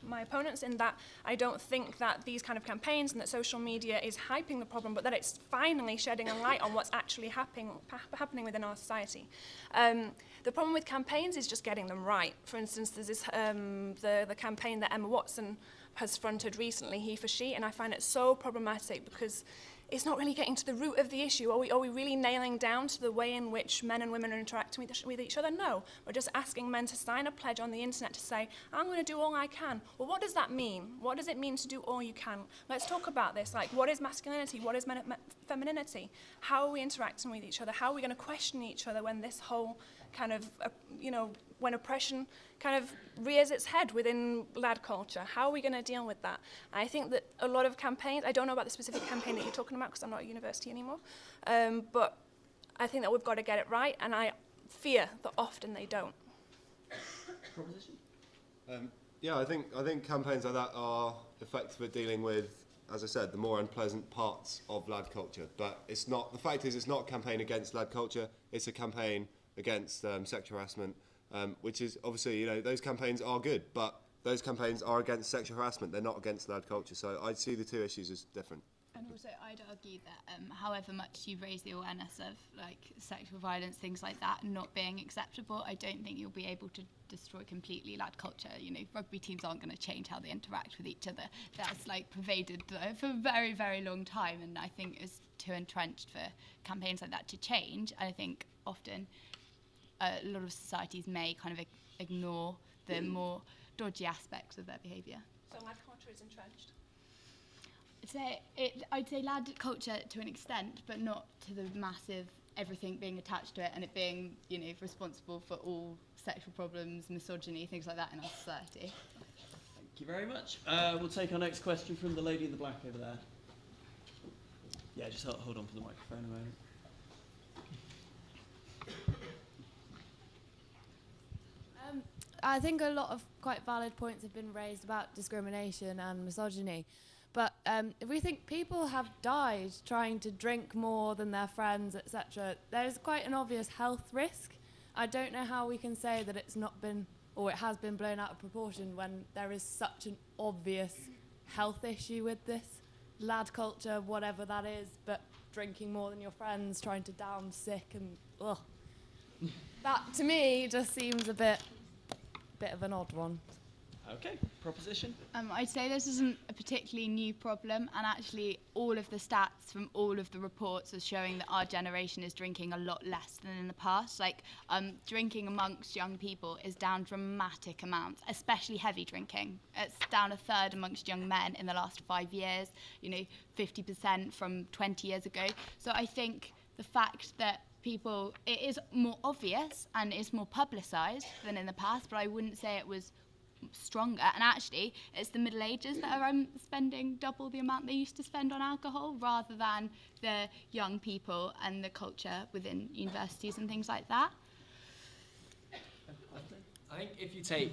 my opponents in that I don't think that these kind of campaigns and that social media is hyping the problem, but that it's finally shedding a light on what's actually happening within our society. The problem with campaigns is just getting them right. For instance, there's this the campaign that Emma Watson has fronted recently, He for She, and I find it so problematic because it's not really getting to the root of the issue. Are we really nailing down to the way in which men and women are interacting with each other? No. We're just asking men to sign a pledge on the internet to say, I'm going to do all I can. Well, what does that mean? What does it mean to do all you can? Let's talk about this. Like, what is masculinity? What is femininity? How are we interacting with each other? How are we going to question each other when this whole kind of, when oppression kind of rears its head within lad culture? How are we going to deal with that? I think that a lot of campaigns, I don't know about the specific campaign that you're talking about because I'm not at university anymore, but I think that we've got to get it right, and I fear that often they don't. Proposition? I think campaigns like that are effective at dealing with, as I said, the more unpleasant parts of lad culture. But it's not. The fact is, it's not a campaign against lad culture. It's a campaign against sexual harassment, which is obviously, those campaigns are good, but those campaigns are against sexual harassment. They're not against lad culture. So I see the two issues as different. And also, I'd argue that however much you raise the awareness of sexual violence, things like that, not being acceptable, I don't think you'll be able to destroy completely lad culture. Rugby teams aren't going to change how they interact with each other. That's pervaded for a very, very long time, and I think it's too entrenched for campaigns like that to change. And I think often a lot of societies may kind of ignore the more dodgy aspects of their behaviour. So lad culture is entrenched. I'd say lad culture to an extent, but not to the massive everything being attached to it and it being, responsible for all sexual problems, misogyny, things like that in our society. Thank you very much. We'll take our next question from the lady in the black over there. Yeah, just hold on for the microphone a moment. I think a lot of quite valid points have been raised about discrimination and misogyny. But if we think people have died trying to drink more than their friends, etc., there's quite an obvious health risk. I don't know how we can say that it's not been, or it has been blown out of proportion when there is such an obvious health issue with this. Lad culture, whatever that is, but drinking more than your friends, trying to down sick, and ugh. That, to me, just seems a bit of an odd one. Okay, proposition. I'd say this isn't a particularly new problem, and actually all of the stats from all of the reports are showing that our generation is drinking a lot less than in the past. Drinking amongst young people is down dramatic amounts, especially heavy drinking. It's down a third amongst young men in the last 5 years, 50% from 20 years ago. So I think the fact that it is more obvious and is more publicised than in the past, but I wouldn't say it was stronger. And actually, it's the Middle Ages that are spending double the amount they used to spend on alcohol, rather than the young people and the culture within universities and things like that. I think if you take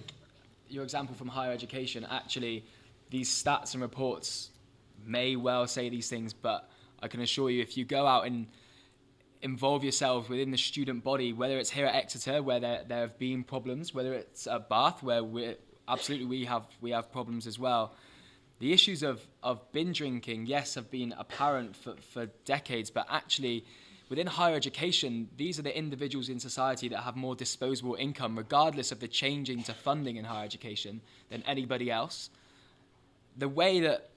your example from higher education, actually, these stats and reports may well say these things, but I can assure you, if you go out and involve yourself within the student body, whether it's here at Exeter, where there have been problems, whether it's at Bath, where we have problems as well. The issues of binge drinking, yes, have been apparent for decades, but actually within higher education, these are the individuals in society that have more disposable income, regardless of the changing to funding in higher education, than anybody else. The way that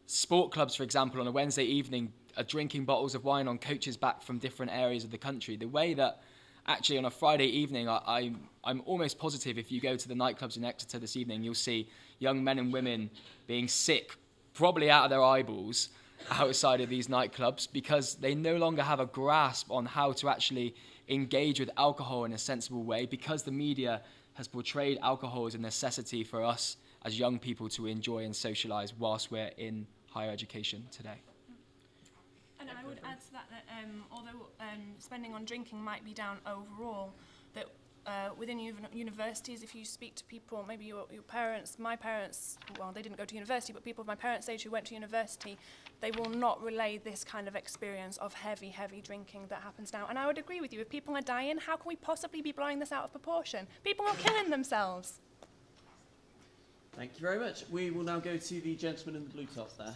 sport clubs, for example, on a Wednesday evening are drinking bottles of wine on coaches back from different areas of the country, the way that actually on a Friday evening, I'm almost positive if you go to the nightclubs in Exeter this evening, you'll see young men and women being sick, probably out of their eyeballs, outside of these nightclubs, because they no longer have a grasp on how to actually engage with alcohol in a sensible way, because the media has portrayed alcohol as a necessity for us as young people to enjoy and socialise whilst we're in higher education today. And I would add to that although spending on drinking might be down overall, that within universities, if you speak to people, maybe your parents, my parents, well, they didn't go to university, but people of my parents' age who went to university, they will not relay this kind of experience of heavy drinking that happens now. And I would agree with you, if people are dying, how can we possibly be blowing this out of proportion? People are killing themselves. Thank you very much. We will now go to the gentleman in the blue top there.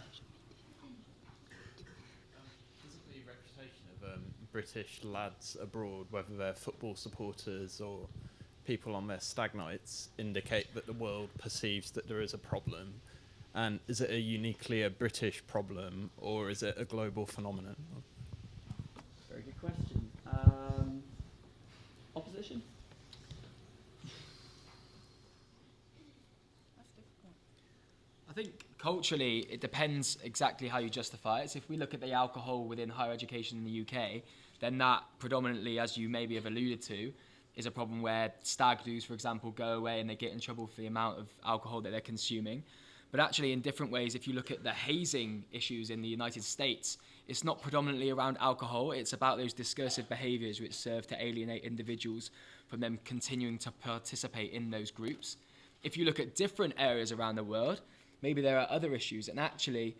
British lads abroad, whether they're football supporters or people on their stag nights, indicate that the world perceives that there is a problem? And is it a uniquely a British problem, or is it a global phenomenon? Very good question. Opposition? I think culturally, it depends exactly how you justify it. So if we look at the alcohol within higher education in the UK, then that predominantly, as you maybe have alluded to, is a problem where stag do's, for example, go away and they get in trouble for the amount of alcohol that they're consuming. But actually, in different ways, if you look at the hazing issues in the United States, it's not predominantly around alcohol. It's about those discursive behaviours which serve to alienate individuals from them continuing to participate in those groups. If you look at different areas around the world, maybe there are other issues, and actually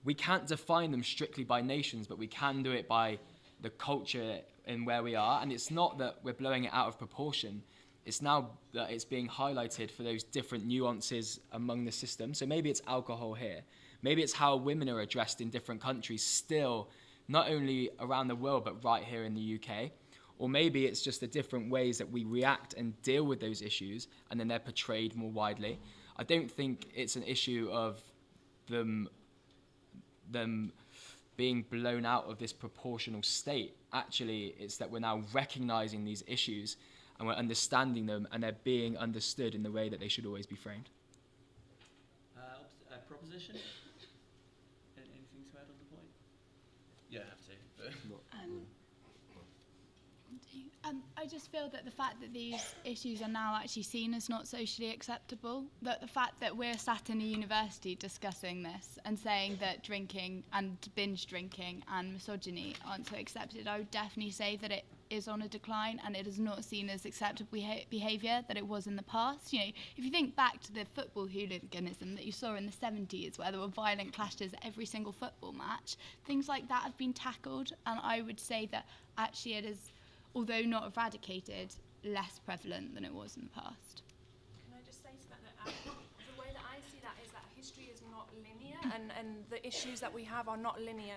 we can't define them strictly by nations, but we can do it by the culture in where we are. And it's not that we're blowing it out of proportion. It's now that it's being highlighted for those different nuances among the system. So maybe it's alcohol here. Maybe it's how women are addressed in different countries still, not only around the world, but right here in the UK. Or maybe it's just the different ways that we react and deal with those issues, and then they're portrayed more widely. I don't think it's an issue of them being blown out of this proportional state. Actually, it's that we're now recognizing these issues and we're understanding them, and they're being understood in the way that they should always be framed. Proposition? Anything to add on the point? You don't have to. I just feel that the fact that these issues are now actually seen as not socially acceptable, that the fact that we're sat in a university discussing this and saying that drinking and binge drinking and misogyny aren't so accepted, I would definitely say that it is on a decline, and it is not seen as acceptable behaviour that it was in the past. You know, if you think back to the football hooliganism that you saw in the 70s, where there were violent clashes at every single football match, things like that have been tackled, and I would say that actually it is, although not eradicated, less prevalent than it was in the past. Can I just say to that, the way that I see that is that history is not linear, and the issues that we have are not linear,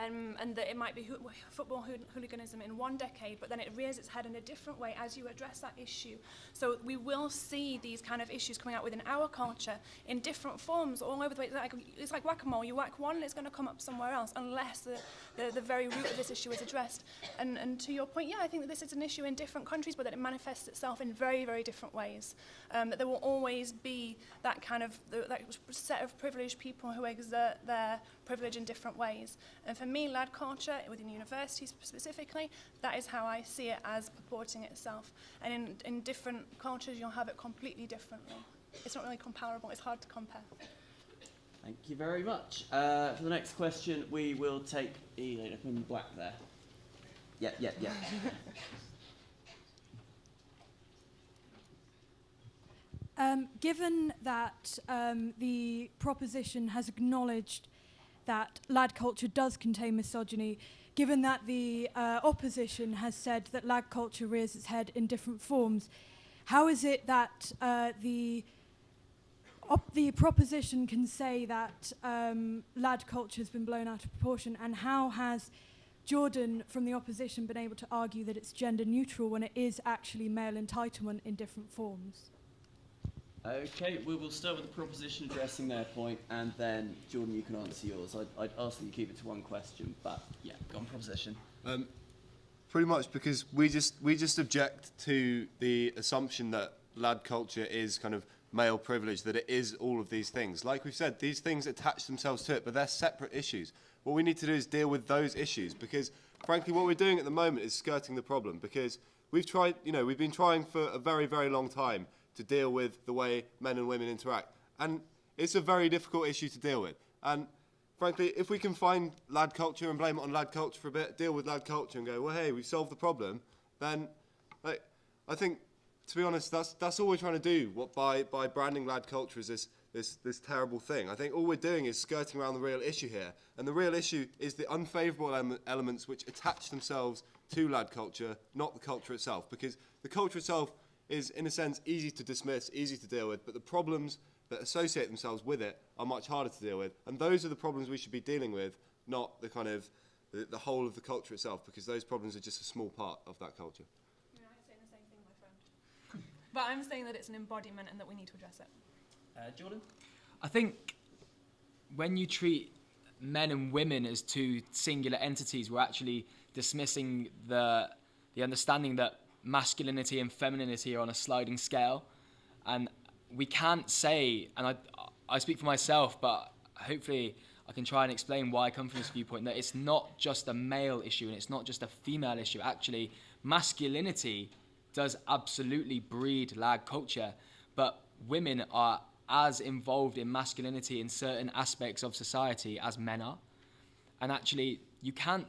and that it might be football hooliganism in one decade, but then it rears its head in a different way as you address that issue. So we will see these kind of issues coming out within our culture in different forms all over the way. It's like whack-a-mole. You whack one, it's going to come up somewhere else, unless the very root of this issue is addressed. And to your point, yeah, I think that this is an issue in different countries, but that it manifests itself in very, very different ways. That there will always be that kind of that set of privileged people who exert their privilege in different ways. And for me, lad culture, within universities specifically, that is how I see it as purporting itself. And in different cultures, you'll have it completely differently. It's not really comparable. It's hard to compare. Thank you very much. For the next question, we will take Elaine up in black there. Yeah. Given that the proposition has acknowledged that lad culture does contain misogyny, given that the opposition has said that lad culture rears its head in different forms, how is it that the proposition can say that lad culture has been blown out of proportion, and how has Jordan from the opposition been able to argue that it's gender neutral when it is actually male entitlement in different forms? Okay, we will start with the proposition addressing their point, and then, Jordan, you can answer yours. I'd ask that you keep it to one question, but yeah, go on, proposition. Pretty much because we just object to the assumption that lad culture is kind of male privilege, that it is all of these things. Like we've said, these things attach themselves to it, but they're separate issues. What we need to do is deal with those issues, because frankly what we're doing at the moment is skirting the problem, because we've been trying for a very, very long time to deal with the way men and women interact, and it's a very difficult issue to deal with. And frankly, if we can find lad culture and blame it on lad culture for a bit, deal with lad culture and go, well, hey, we've solved the problem, then I think, to be honest, that's all we're trying to do. By branding lad culture as this terrible thing, I think all we're doing is skirting around the real issue here. And the real issue is the unfavourable elements which attach themselves to lad culture, not the culture itself. Because the culture itself is, in a sense, easy to dismiss, easy to deal with, but the problems that associate themselves with it are much harder to deal with. And those are the problems we should be dealing with, not the kind of the whole of the culture itself, because those problems are just a small part of that culture. Yeah, I'm saying the same thing, my friend. But I'm saying that it's an embodiment and that we need to address it. Jordan? I think when you treat men and women as two singular entities, we're actually dismissing the understanding that masculinity and femininity are on a sliding scale. And we can't say, and I speak for myself, but hopefully I can try and explain why I come from this viewpoint, that it's not just a male issue and it's not just a female issue. Actually, masculinity does absolutely breed lad culture, but women are as involved in masculinity in certain aspects of society as men are. And actually, you can't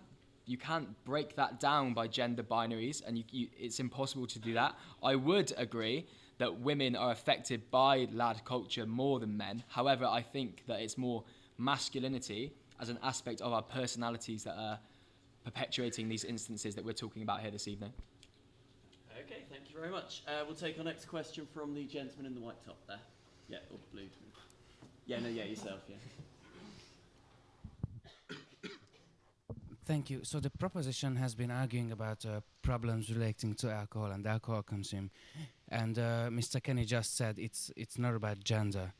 break that down by gender binaries, and it's impossible to do that. I would agree that women are affected by lad culture more than men. However, I think that it's more masculinity as an aspect of our personalities that are perpetuating these instances that we're talking about here this evening. Okay, thank you very much. We'll take our next question from the gentleman in the white top there. Yeah, or blue. Yeah, yourself, yeah. Thank you. So the proposition has been arguing about problems relating to alcohol and alcohol consumption, and Mr. Kenny just said it's not about gender.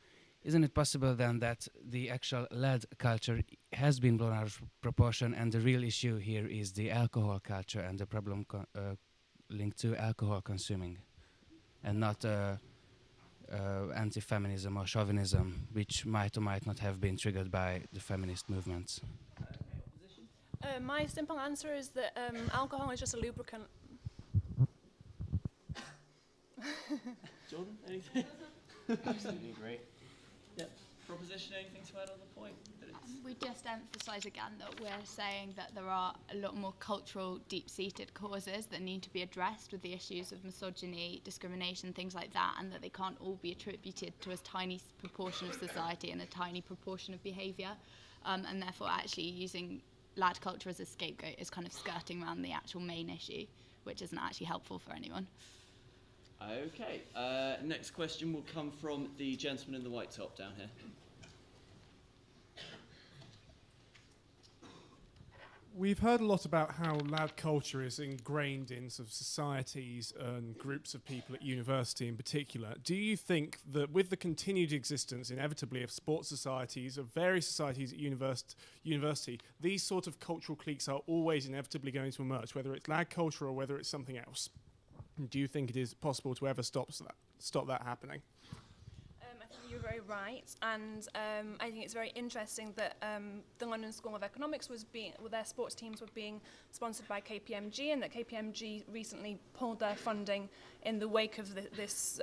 Isn't it possible then that the actual lad culture has been blown out of proportion, and the real issue here is the alcohol culture and the problem linked to alcohol consuming, and not anti-feminism or chauvinism, which might or might not have been triggered by the feminist movements. My simple answer is that alcohol is just a lubricant. Jordan, anything? Absolutely agree. Yeah. Proposition, anything to add on the point? We just emphasise again that we're saying that there are a lot more cultural, deep-seated causes that need to be addressed with the issues of misogyny, discrimination, things like that, and that they can't all be attributed to a tiny proportion of society and a tiny proportion of behaviour, and therefore actually using lad culture as a scapegoat is kind of skirting around the actual main issue, which isn't actually helpful for anyone. Okay. Next question will come from the gentleman in the white top down here. We've heard a lot about how lad culture is ingrained in sort of societies and groups of people at university in particular. Do you think that with the continued existence, inevitably, of sports societies, of various societies at university, these sort of cultural cliques are always inevitably going to emerge, whether it's lad culture or whether it's something else? Do you think it is possible to ever stop that happening? I think you're very right, and I think it's very interesting that the London School of Economics their sports teams were being sponsored by KPMG, and that KPMG recently pulled their funding in the wake of this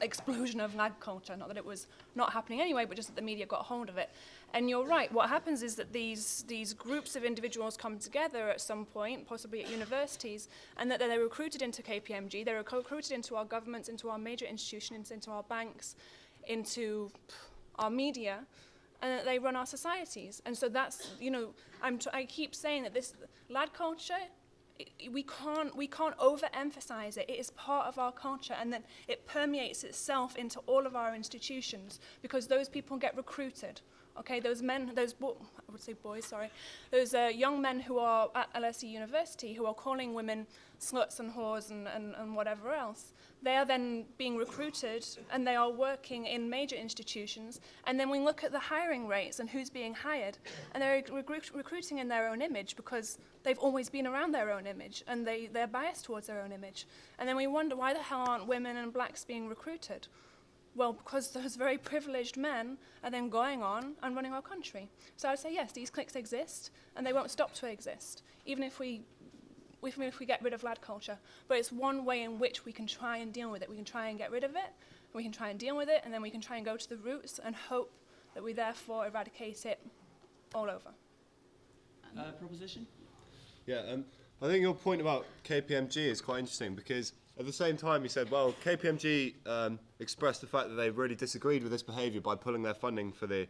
explosion of lad culture. Not that it was not happening anyway, but just that the media got hold of it. And you're right, what happens is that these groups of individuals come together at some point, possibly at universities, and that they're recruited into KPMG, they're recruited into our governments, into our major institutions, into our banks, into our media, and that they run our societies. And so that's, I keep saying that this lad culture, we can't overemphasize it. It is part of our culture, and then it permeates itself into all of our institutions, because those people get recruited. Okay, those young men who are at LSE University who are calling women sluts and whores and whatever else, they are then being recruited and they are working in major institutions, and then we look at the hiring rates and who's being hired, and they're recruiting in their own image because they've always been around their own image and they're biased towards their own image. And then we wonder, why the hell aren't women and blacks being recruited? Well, because those very privileged men are then going on and running our country. So I would say, yes, these cliques exist, and they won't stop to exist, even if we get rid of lad culture. But it's one way in which we can try and deal with it. We can try and get rid of it, we can try and deal with it, and then we can try and go to the roots and hope that we therefore eradicate it all over. Proposition? Yeah, I think your point about KPMG is quite interesting, because at the same time you said, well, KPMG expressed the fact that they really disagreed with this behaviour by pulling their funding for the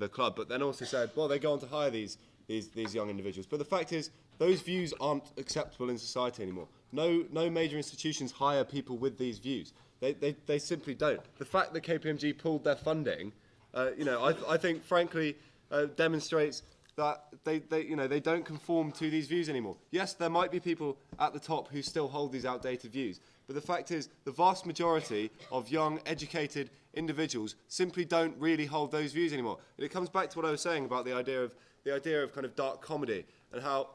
club, but then also said, well, they go on to hire these young individuals. But the fact is, those views aren't acceptable in society anymore. No major institutions hire people with these views. They simply don't. The fact that KPMG pulled their funding, I think frankly demonstrates that they don't conform to these views anymore. Yes, there might be people at the top who still hold these outdated views, but the fact is the vast majority of young, educated individuals simply don't really hold those views anymore. And it comes back to what I was saying about the idea of kind of dark comedy and how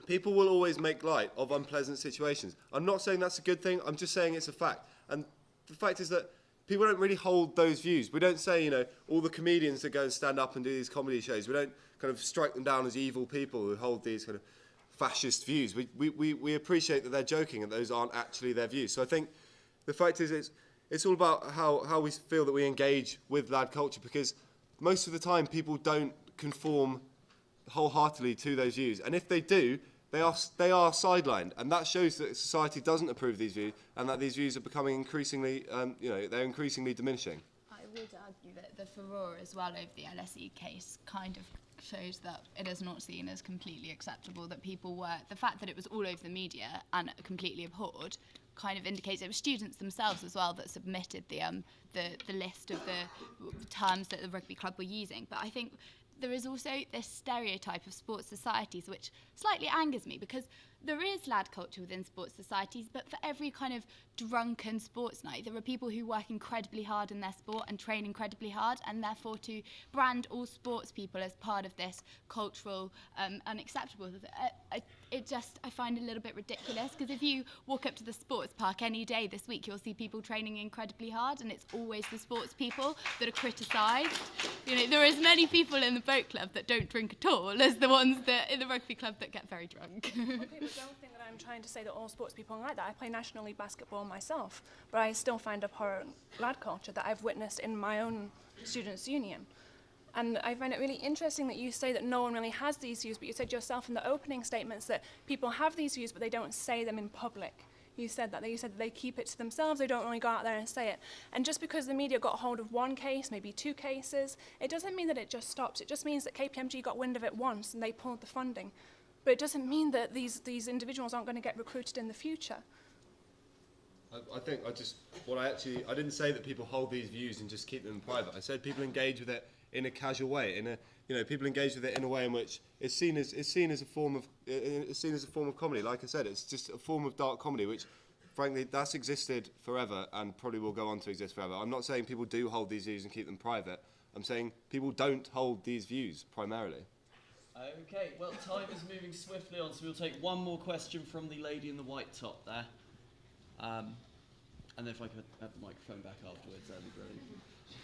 people will always make light of unpleasant situations. I'm not saying that's a good thing, I'm just saying it's a fact. And the fact is that people don't really hold those views. We don't say, all the comedians that go and stand up and do these comedy shows, we don't kind of strike them down as evil people who hold these kind of fascist views. We appreciate that they're joking and those aren't actually their views. So I think the fact is it's all about how we feel that we engage with lad culture, because most of the time people don't conform wholeheartedly to those views. And if they do, they are sidelined, and that shows that society doesn't approve these views, and that these views are becoming increasingly, they're increasingly diminishing. I would argue that the furore as well over the LSE case kind of shows that it is not seen as completely acceptable, that the fact that it was all over the media and completely abhorred kind of indicates it was students themselves as well that submitted the list of the terms that the rugby club were using. But I think there is also this stereotype of sports societies which slightly angers me, because there is lad culture within sports societies, but for every kind of drunken sports night, there are people who work incredibly hard in their sport and train incredibly hard, and therefore to brand all sports people as part of this cultural unacceptable, I find a little bit ridiculous, because if you walk up to the sports park any day this week, you'll see people training incredibly hard, and it's always the sports people that are criticised. You know, there are as many people in the boat club that don't drink at all as the ones that in the rugby club that get very drunk. People don't think that I'm trying to say that all sports people are like that. I play National League basketball myself, but I still find abhorrent lad culture that I've witnessed in my own students' union. And I find it really interesting that you say that no one really has these views, but you said yourself in the opening statements that people have these views, but they don't say them in public. You said that they keep it to themselves, they don't really go out there and say it. And just because the media got hold of one case, maybe 2 cases, it doesn't mean that it just stops. It just means that KPMG got wind of it once and they pulled the funding. But it doesn't mean that these individuals aren't going to get recruited in the future. I didn't say that people hold these views and just keep them private. I said people engage with it in a casual way, people engage with it in a way in which it's seen as a form of comedy. Like I said, it's just a form of dark comedy, which, frankly, that's existed forever and probably will go on to exist forever. I'm not saying people do hold these views and keep them private. I'm saying people don't hold these views primarily. Okay, well, time is moving swiftly on, so we'll take one more question from the lady in the white top there. And then if I could have the microphone back afterwards, that'd be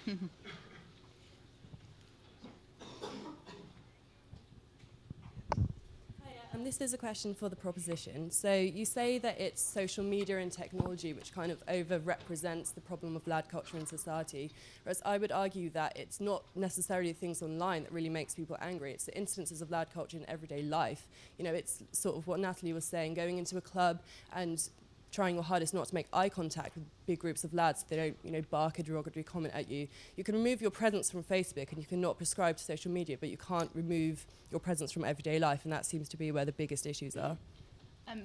brilliant. This is a question for the proposition. So you say that it's social media and technology which kind of over-represents the problem of lad culture in society, whereas I would argue that it's not necessarily things online that really makes people angry. It's the instances of lad culture in everyday life. You know, it's sort of what Natalie was saying, going into a club and trying your hardest not to make eye contact with big groups of lads so they don't, bark a derogatory comment at you. You can remove your presence from Facebook and you can not prescribe to social media, but you can't remove your presence from everyday life, and that seems to be where the biggest issues are.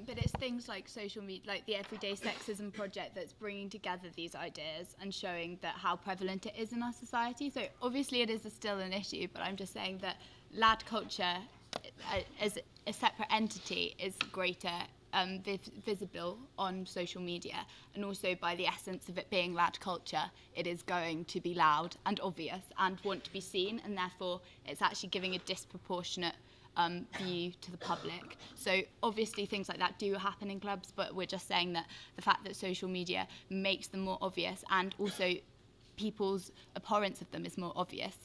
But it's things like social media, like the Everyday Sexism Project, that's bringing together these ideas and showing that how prevalent it is in our society. So obviously it is still an issue, but I'm just saying that lad culture as a separate entity is greater visible on social media, and also by the essence of it being lad culture, it is going to be loud and obvious and want to be seen, and therefore it's actually giving a disproportionate view to the public. So obviously things like that do happen in clubs, but we're just saying that the fact that social media makes them more obvious, and also people's abhorrence of them is more obvious.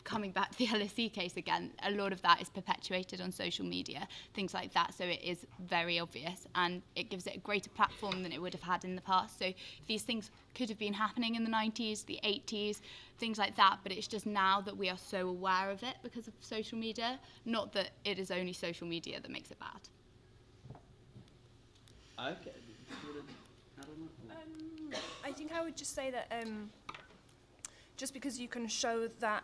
Coming back to the LSE case again, a lot of that is perpetuated on social media, things like that, so it is very obvious, and it gives it a greater platform than it would have had in the past. So these things could have been happening in the 90s, the 80s, things like that, but it's just now that we are so aware of it because of social media, not that it is only social media that makes it bad. Okay. I think I would just say that just because you can show that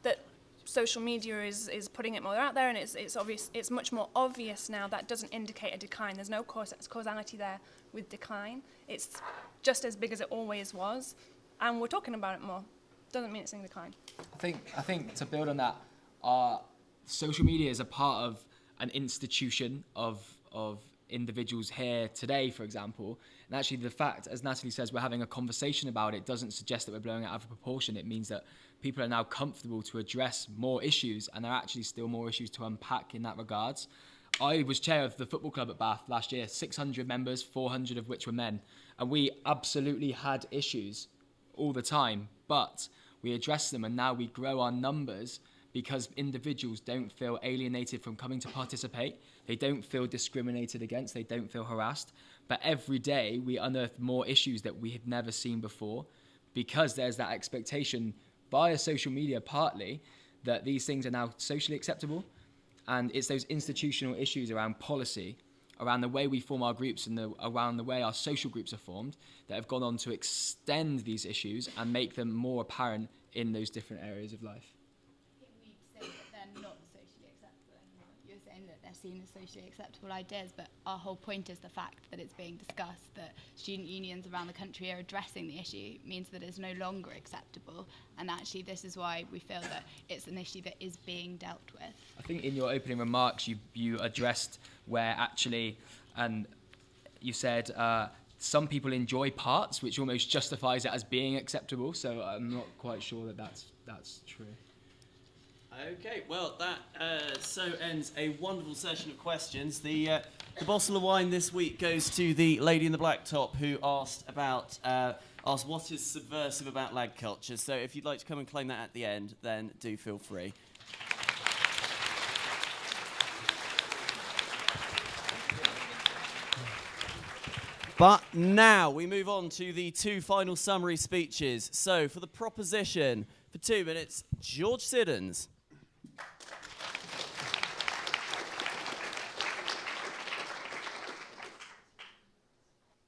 that social media is putting it more out there, and it's obvious, it's much more obvious now, that doesn't indicate a decline. There's no causality there with decline. It's just as big as it always was, and we're talking about it more. Doesn't mean it's in decline. I think to build on that, social media is a part of an institution of individuals here today, for example, and actually the fact, as Natalie says, we're having a conversation about it doesn't suggest that we're blowing it out of proportion. It means that people are now comfortable to address more issues, and there are actually still more issues to unpack in that regards. I was chair of the football club at Bath last year, 600 members, 400 of which were men, and we absolutely had issues all the time, but we addressed them, and now we grow our numbers because individuals don't feel alienated from coming to participate. They don't feel discriminated against. They don't feel harassed. But every day we unearth more issues that we have never seen before, because there's that expectation via social media partly that these things are now socially acceptable. And it's those institutional issues around policy, around the way we form our groups and around the way our social groups are formed, that have gone on to extend these issues and make them more apparent in those different areas of life. saying that they're seen as socially acceptable ideas, but our whole point is the fact that it's being discussed, that student unions around the country are addressing the issue, means that it's no longer acceptable. And actually, this is why we feel that it's an issue that is being dealt with. I think in your opening remarks, you addressed where actually, and you said some people enjoy parts, which almost justifies it as being acceptable. So I'm not quite sure that that's true. Okay, well, that so ends a wonderful session of questions. The bottle of wine this week goes to the lady in the black top who asked what is subversive about lag culture. So if you'd like to come and claim that at the end, then do feel free. But now we move on to the two final summary speeches. So for the proposition, for 2 minutes, George Siddons.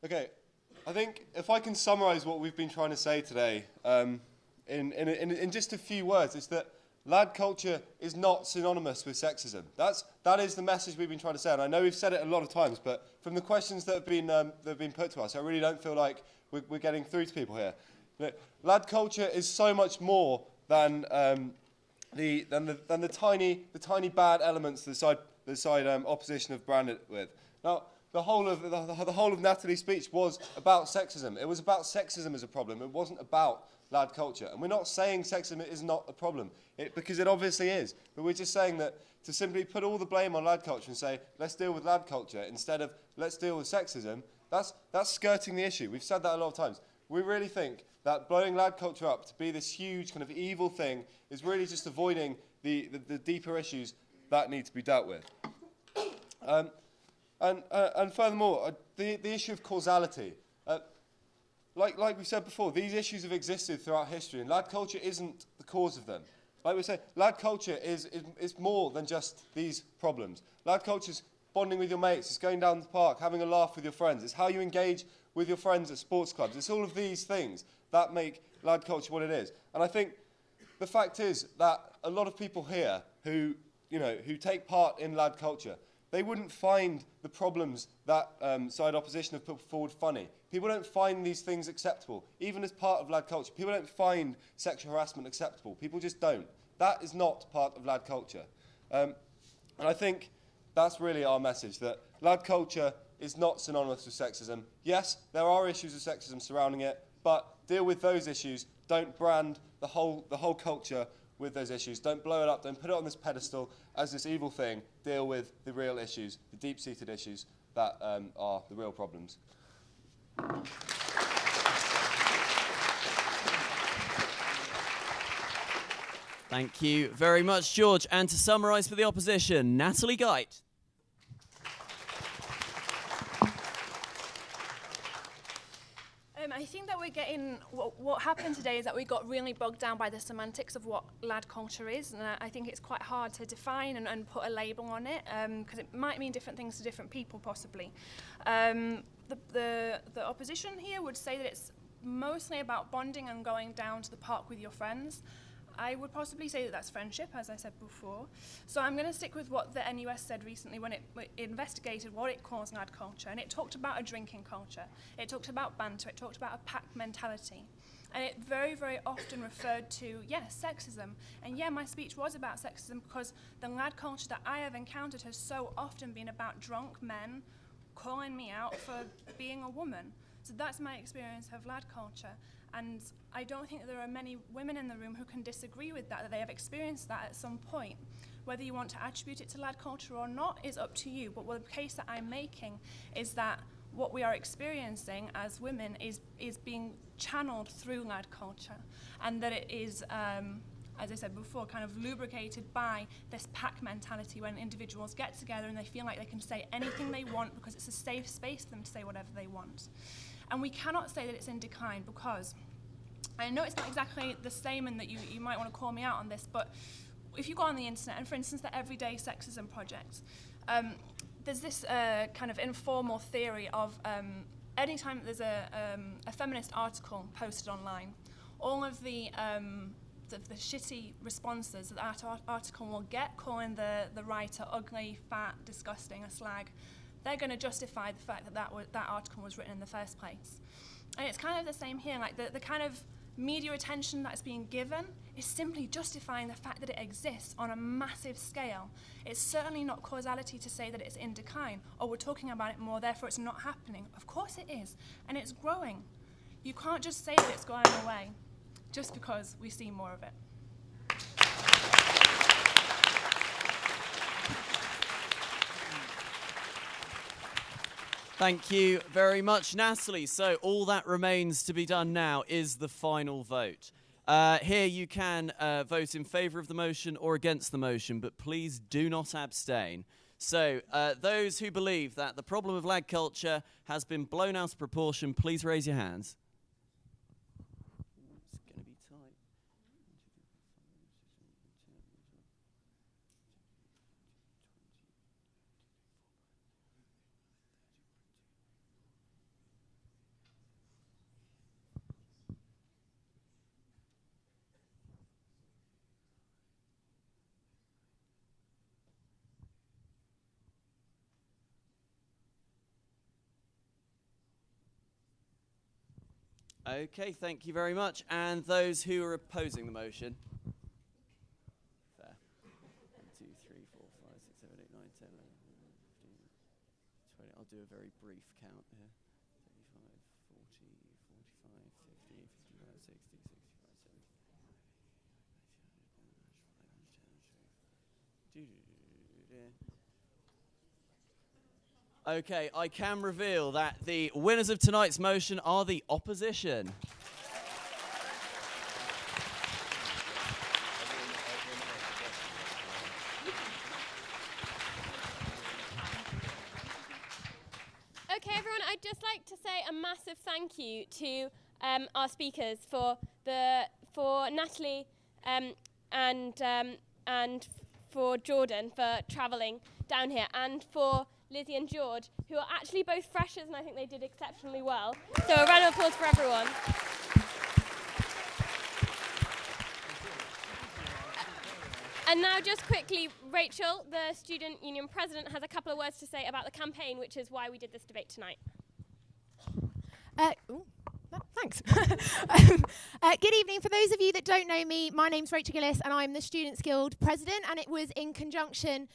Okay, I think if I can summarise what we've been trying to say today in just a few words, it's that lad culture is not synonymous with sexism. That is the message we've been trying to say, and I know we've said it a lot of times, but from the questions that have been put to us, I really don't feel like we're getting through to people here. Lad culture is so much more than the tiny bad elements the side opposition have branded it with. Now, the whole of Natalie's speech was about sexism. It was about sexism as a problem. It wasn't about lad culture. And we're not saying sexism is not a problem, because it obviously is. But we're just saying that to simply put all the blame on lad culture and say, let's deal with lad culture instead of let's deal with sexism, that's skirting the issue. We've said that a lot of times. We really think that blowing lad culture up to be this huge kind of evil thing is really just avoiding the deeper issues that need to be dealt with. And furthermore, the issue of causality. Like we said before, these issues have existed throughout history, and lad culture isn't the cause of them. Like we say, lad culture is more than just these problems. Lad culture is bonding with your mates, it's going down the park, having a laugh with your friends, it's how you engage with your friends at sports clubs. It's all of these things that make lad culture what it is. And I think the fact is that a lot of people here who take part in lad culture, they wouldn't find the problems that side opposition have put forward funny. People don't find these things acceptable, even as part of lad culture. People don't find sexual harassment acceptable. People just don't. That is not part of lad culture. And I think that's really our message, that lad culture is not synonymous with sexism. Yes, there are issues of sexism surrounding it, but deal with those issues. Don't brand the whole culture with those issues. Don't blow it up. Don't put it on this pedestal as this evil thing. Deal with the real issues, the deep-seated issues that are the real problems. Thank you very much, George. And to summarise for the opposition, Natalie Geit. I think that we're getting, what happened today is that we got really bogged down by the semantics of what lad culture is, and I think it's quite hard to define and put a label on it, because it might mean different things to different people, possibly. The opposition here would say that it's mostly about bonding and going down to the park with your friends. I would possibly say that that's friendship, as I said before. So I'm going to stick with what the NUS said recently when it investigated what it calls lad culture. And it talked about a drinking culture. It talked about banter. It talked about a pack mentality. And it very, very often referred to, yes, sexism. And yeah, my speech was about sexism because the lad culture that I have encountered has so often been about drunk men calling me out for being a woman. So that's my experience of lad culture. And I don't think that there are many women in the room who can disagree with that they have experienced that at some point. Whether you want to attribute it to lad culture or not is up to you. But the case that I'm making is that what we are experiencing as women is being channeled through lad culture. And that it is, as I said before, kind of lubricated by this pack mentality when individuals get together and they feel like they can say anything they want because it's a safe space for them to say whatever they want. And we cannot say that it's in decline because I know it's not exactly the same and that you might want to call me out on this, but if you go on the internet, and for instance, the Everyday Sexism Project, there's this kind of informal theory of anytime there's a feminist article posted online, all of the the shitty responses that article will get, calling the writer ugly, fat, disgusting, a slag, they're going to justify the fact that that article was written in the first place. And it's kind of the same here, like the kind of media attention that's being given is simply justifying the fact that it exists on a massive scale. It's certainly not causality to say that it's in decline, or we're talking about it more, therefore it's not happening. Of course it is, and it's growing. You can't just say that it's going away just because we see more of it. Thank you very much, Natalie. So all that remains to be done now is the final vote. Here you can vote in favour of the motion or against the motion, but please do not abstain. So those who believe that the problem of lag culture has been blown out of proportion, please raise your hands. It's going to be tight. Okay, thank you very much. And those who are opposing the motion? Fair. 1, 2, 3, 4, 5, 6, 7, 8, 9, 10, 11, 12, 15, 20. I'll do a very brief count here. 35, 40, 45, 50, 55, 60, 65, 70. Okay, I can reveal that the winners of tonight's motion are the opposition. Okay, everyone, I'd just like to say a massive thank you to our speakers for Natalie and for Jordan for travelling down here, and for Lizzie and George, who are actually both freshers, and I think they did exceptionally well. So a round of applause for everyone. And now just quickly, Rachel, the Student Union President, has a couple of words to say about the campaign, which is why we did this debate tonight. Thanks. Good evening. For those of you that don't know me, my name's Rachel Gillis and I'm the Students Guild President, and it was in conjunction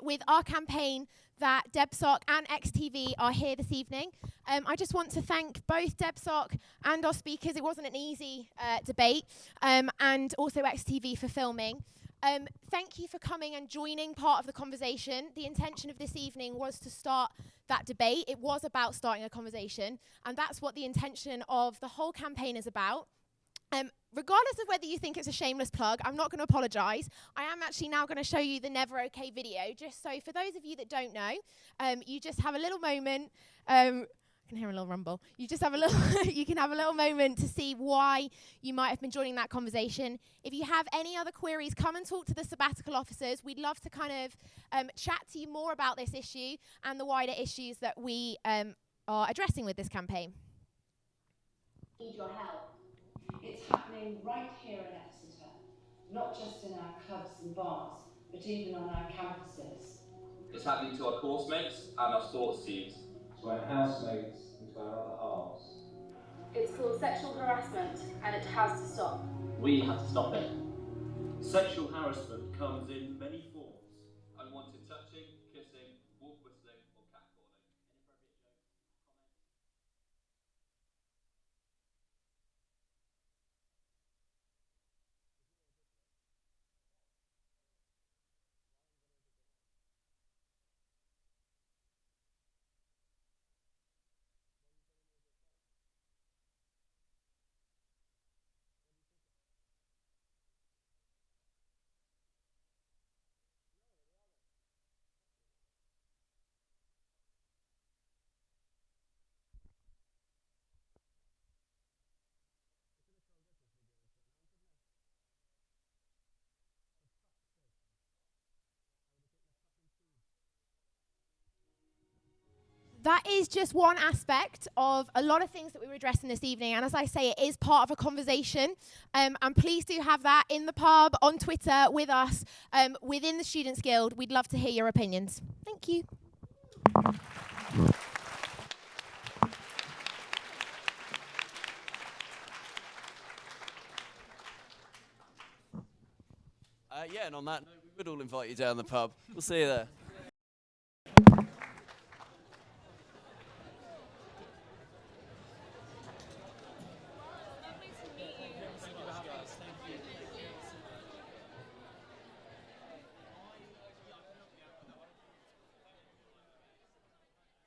with our campaign that DebSoc and XTV are here this evening. I just want to thank both DebSoc and our speakers. It wasn't an easy debate, and also XTV for filming. Thank you for coming and joining part of the conversation. The intention of this evening was to start that debate. It was about starting a conversation, and that's what the intention of the whole campaign is about. Regardless of whether you think it's a shameless plug, I'm not going to apologise. I am actually now going to show you the Never Okay video, just so for those of you that don't know, you just have a little moment. I can hear a little rumble. You just have a little, you can have a little moment to see why you might have been joining that conversation. If you have any other queries, come and talk to the sabbatical officers. We'd love to kind of chat to you more about this issue and the wider issues that we are addressing with this campaign. Need your help. It's happening right here in Exeter, not just in our clubs and bars, but even on our campuses. It's happening to our course mates and our sports teams. To our housemates and to our other halves. It's called sexual harassment, and it has to stop. We have to stop it. Sexual harassment comes in many forms. Unwanted touching, kissing, wolf whistling, or catcalling. that is just one aspect of a lot of things that we were addressing this evening. And as I say, it is part of a conversation. And please do have that in the pub, on Twitter, with us, within the Students' Guild. We'd love to hear your opinions. Thank you. Yeah, and on that note, we would all invite you down the pub. We'll see you there.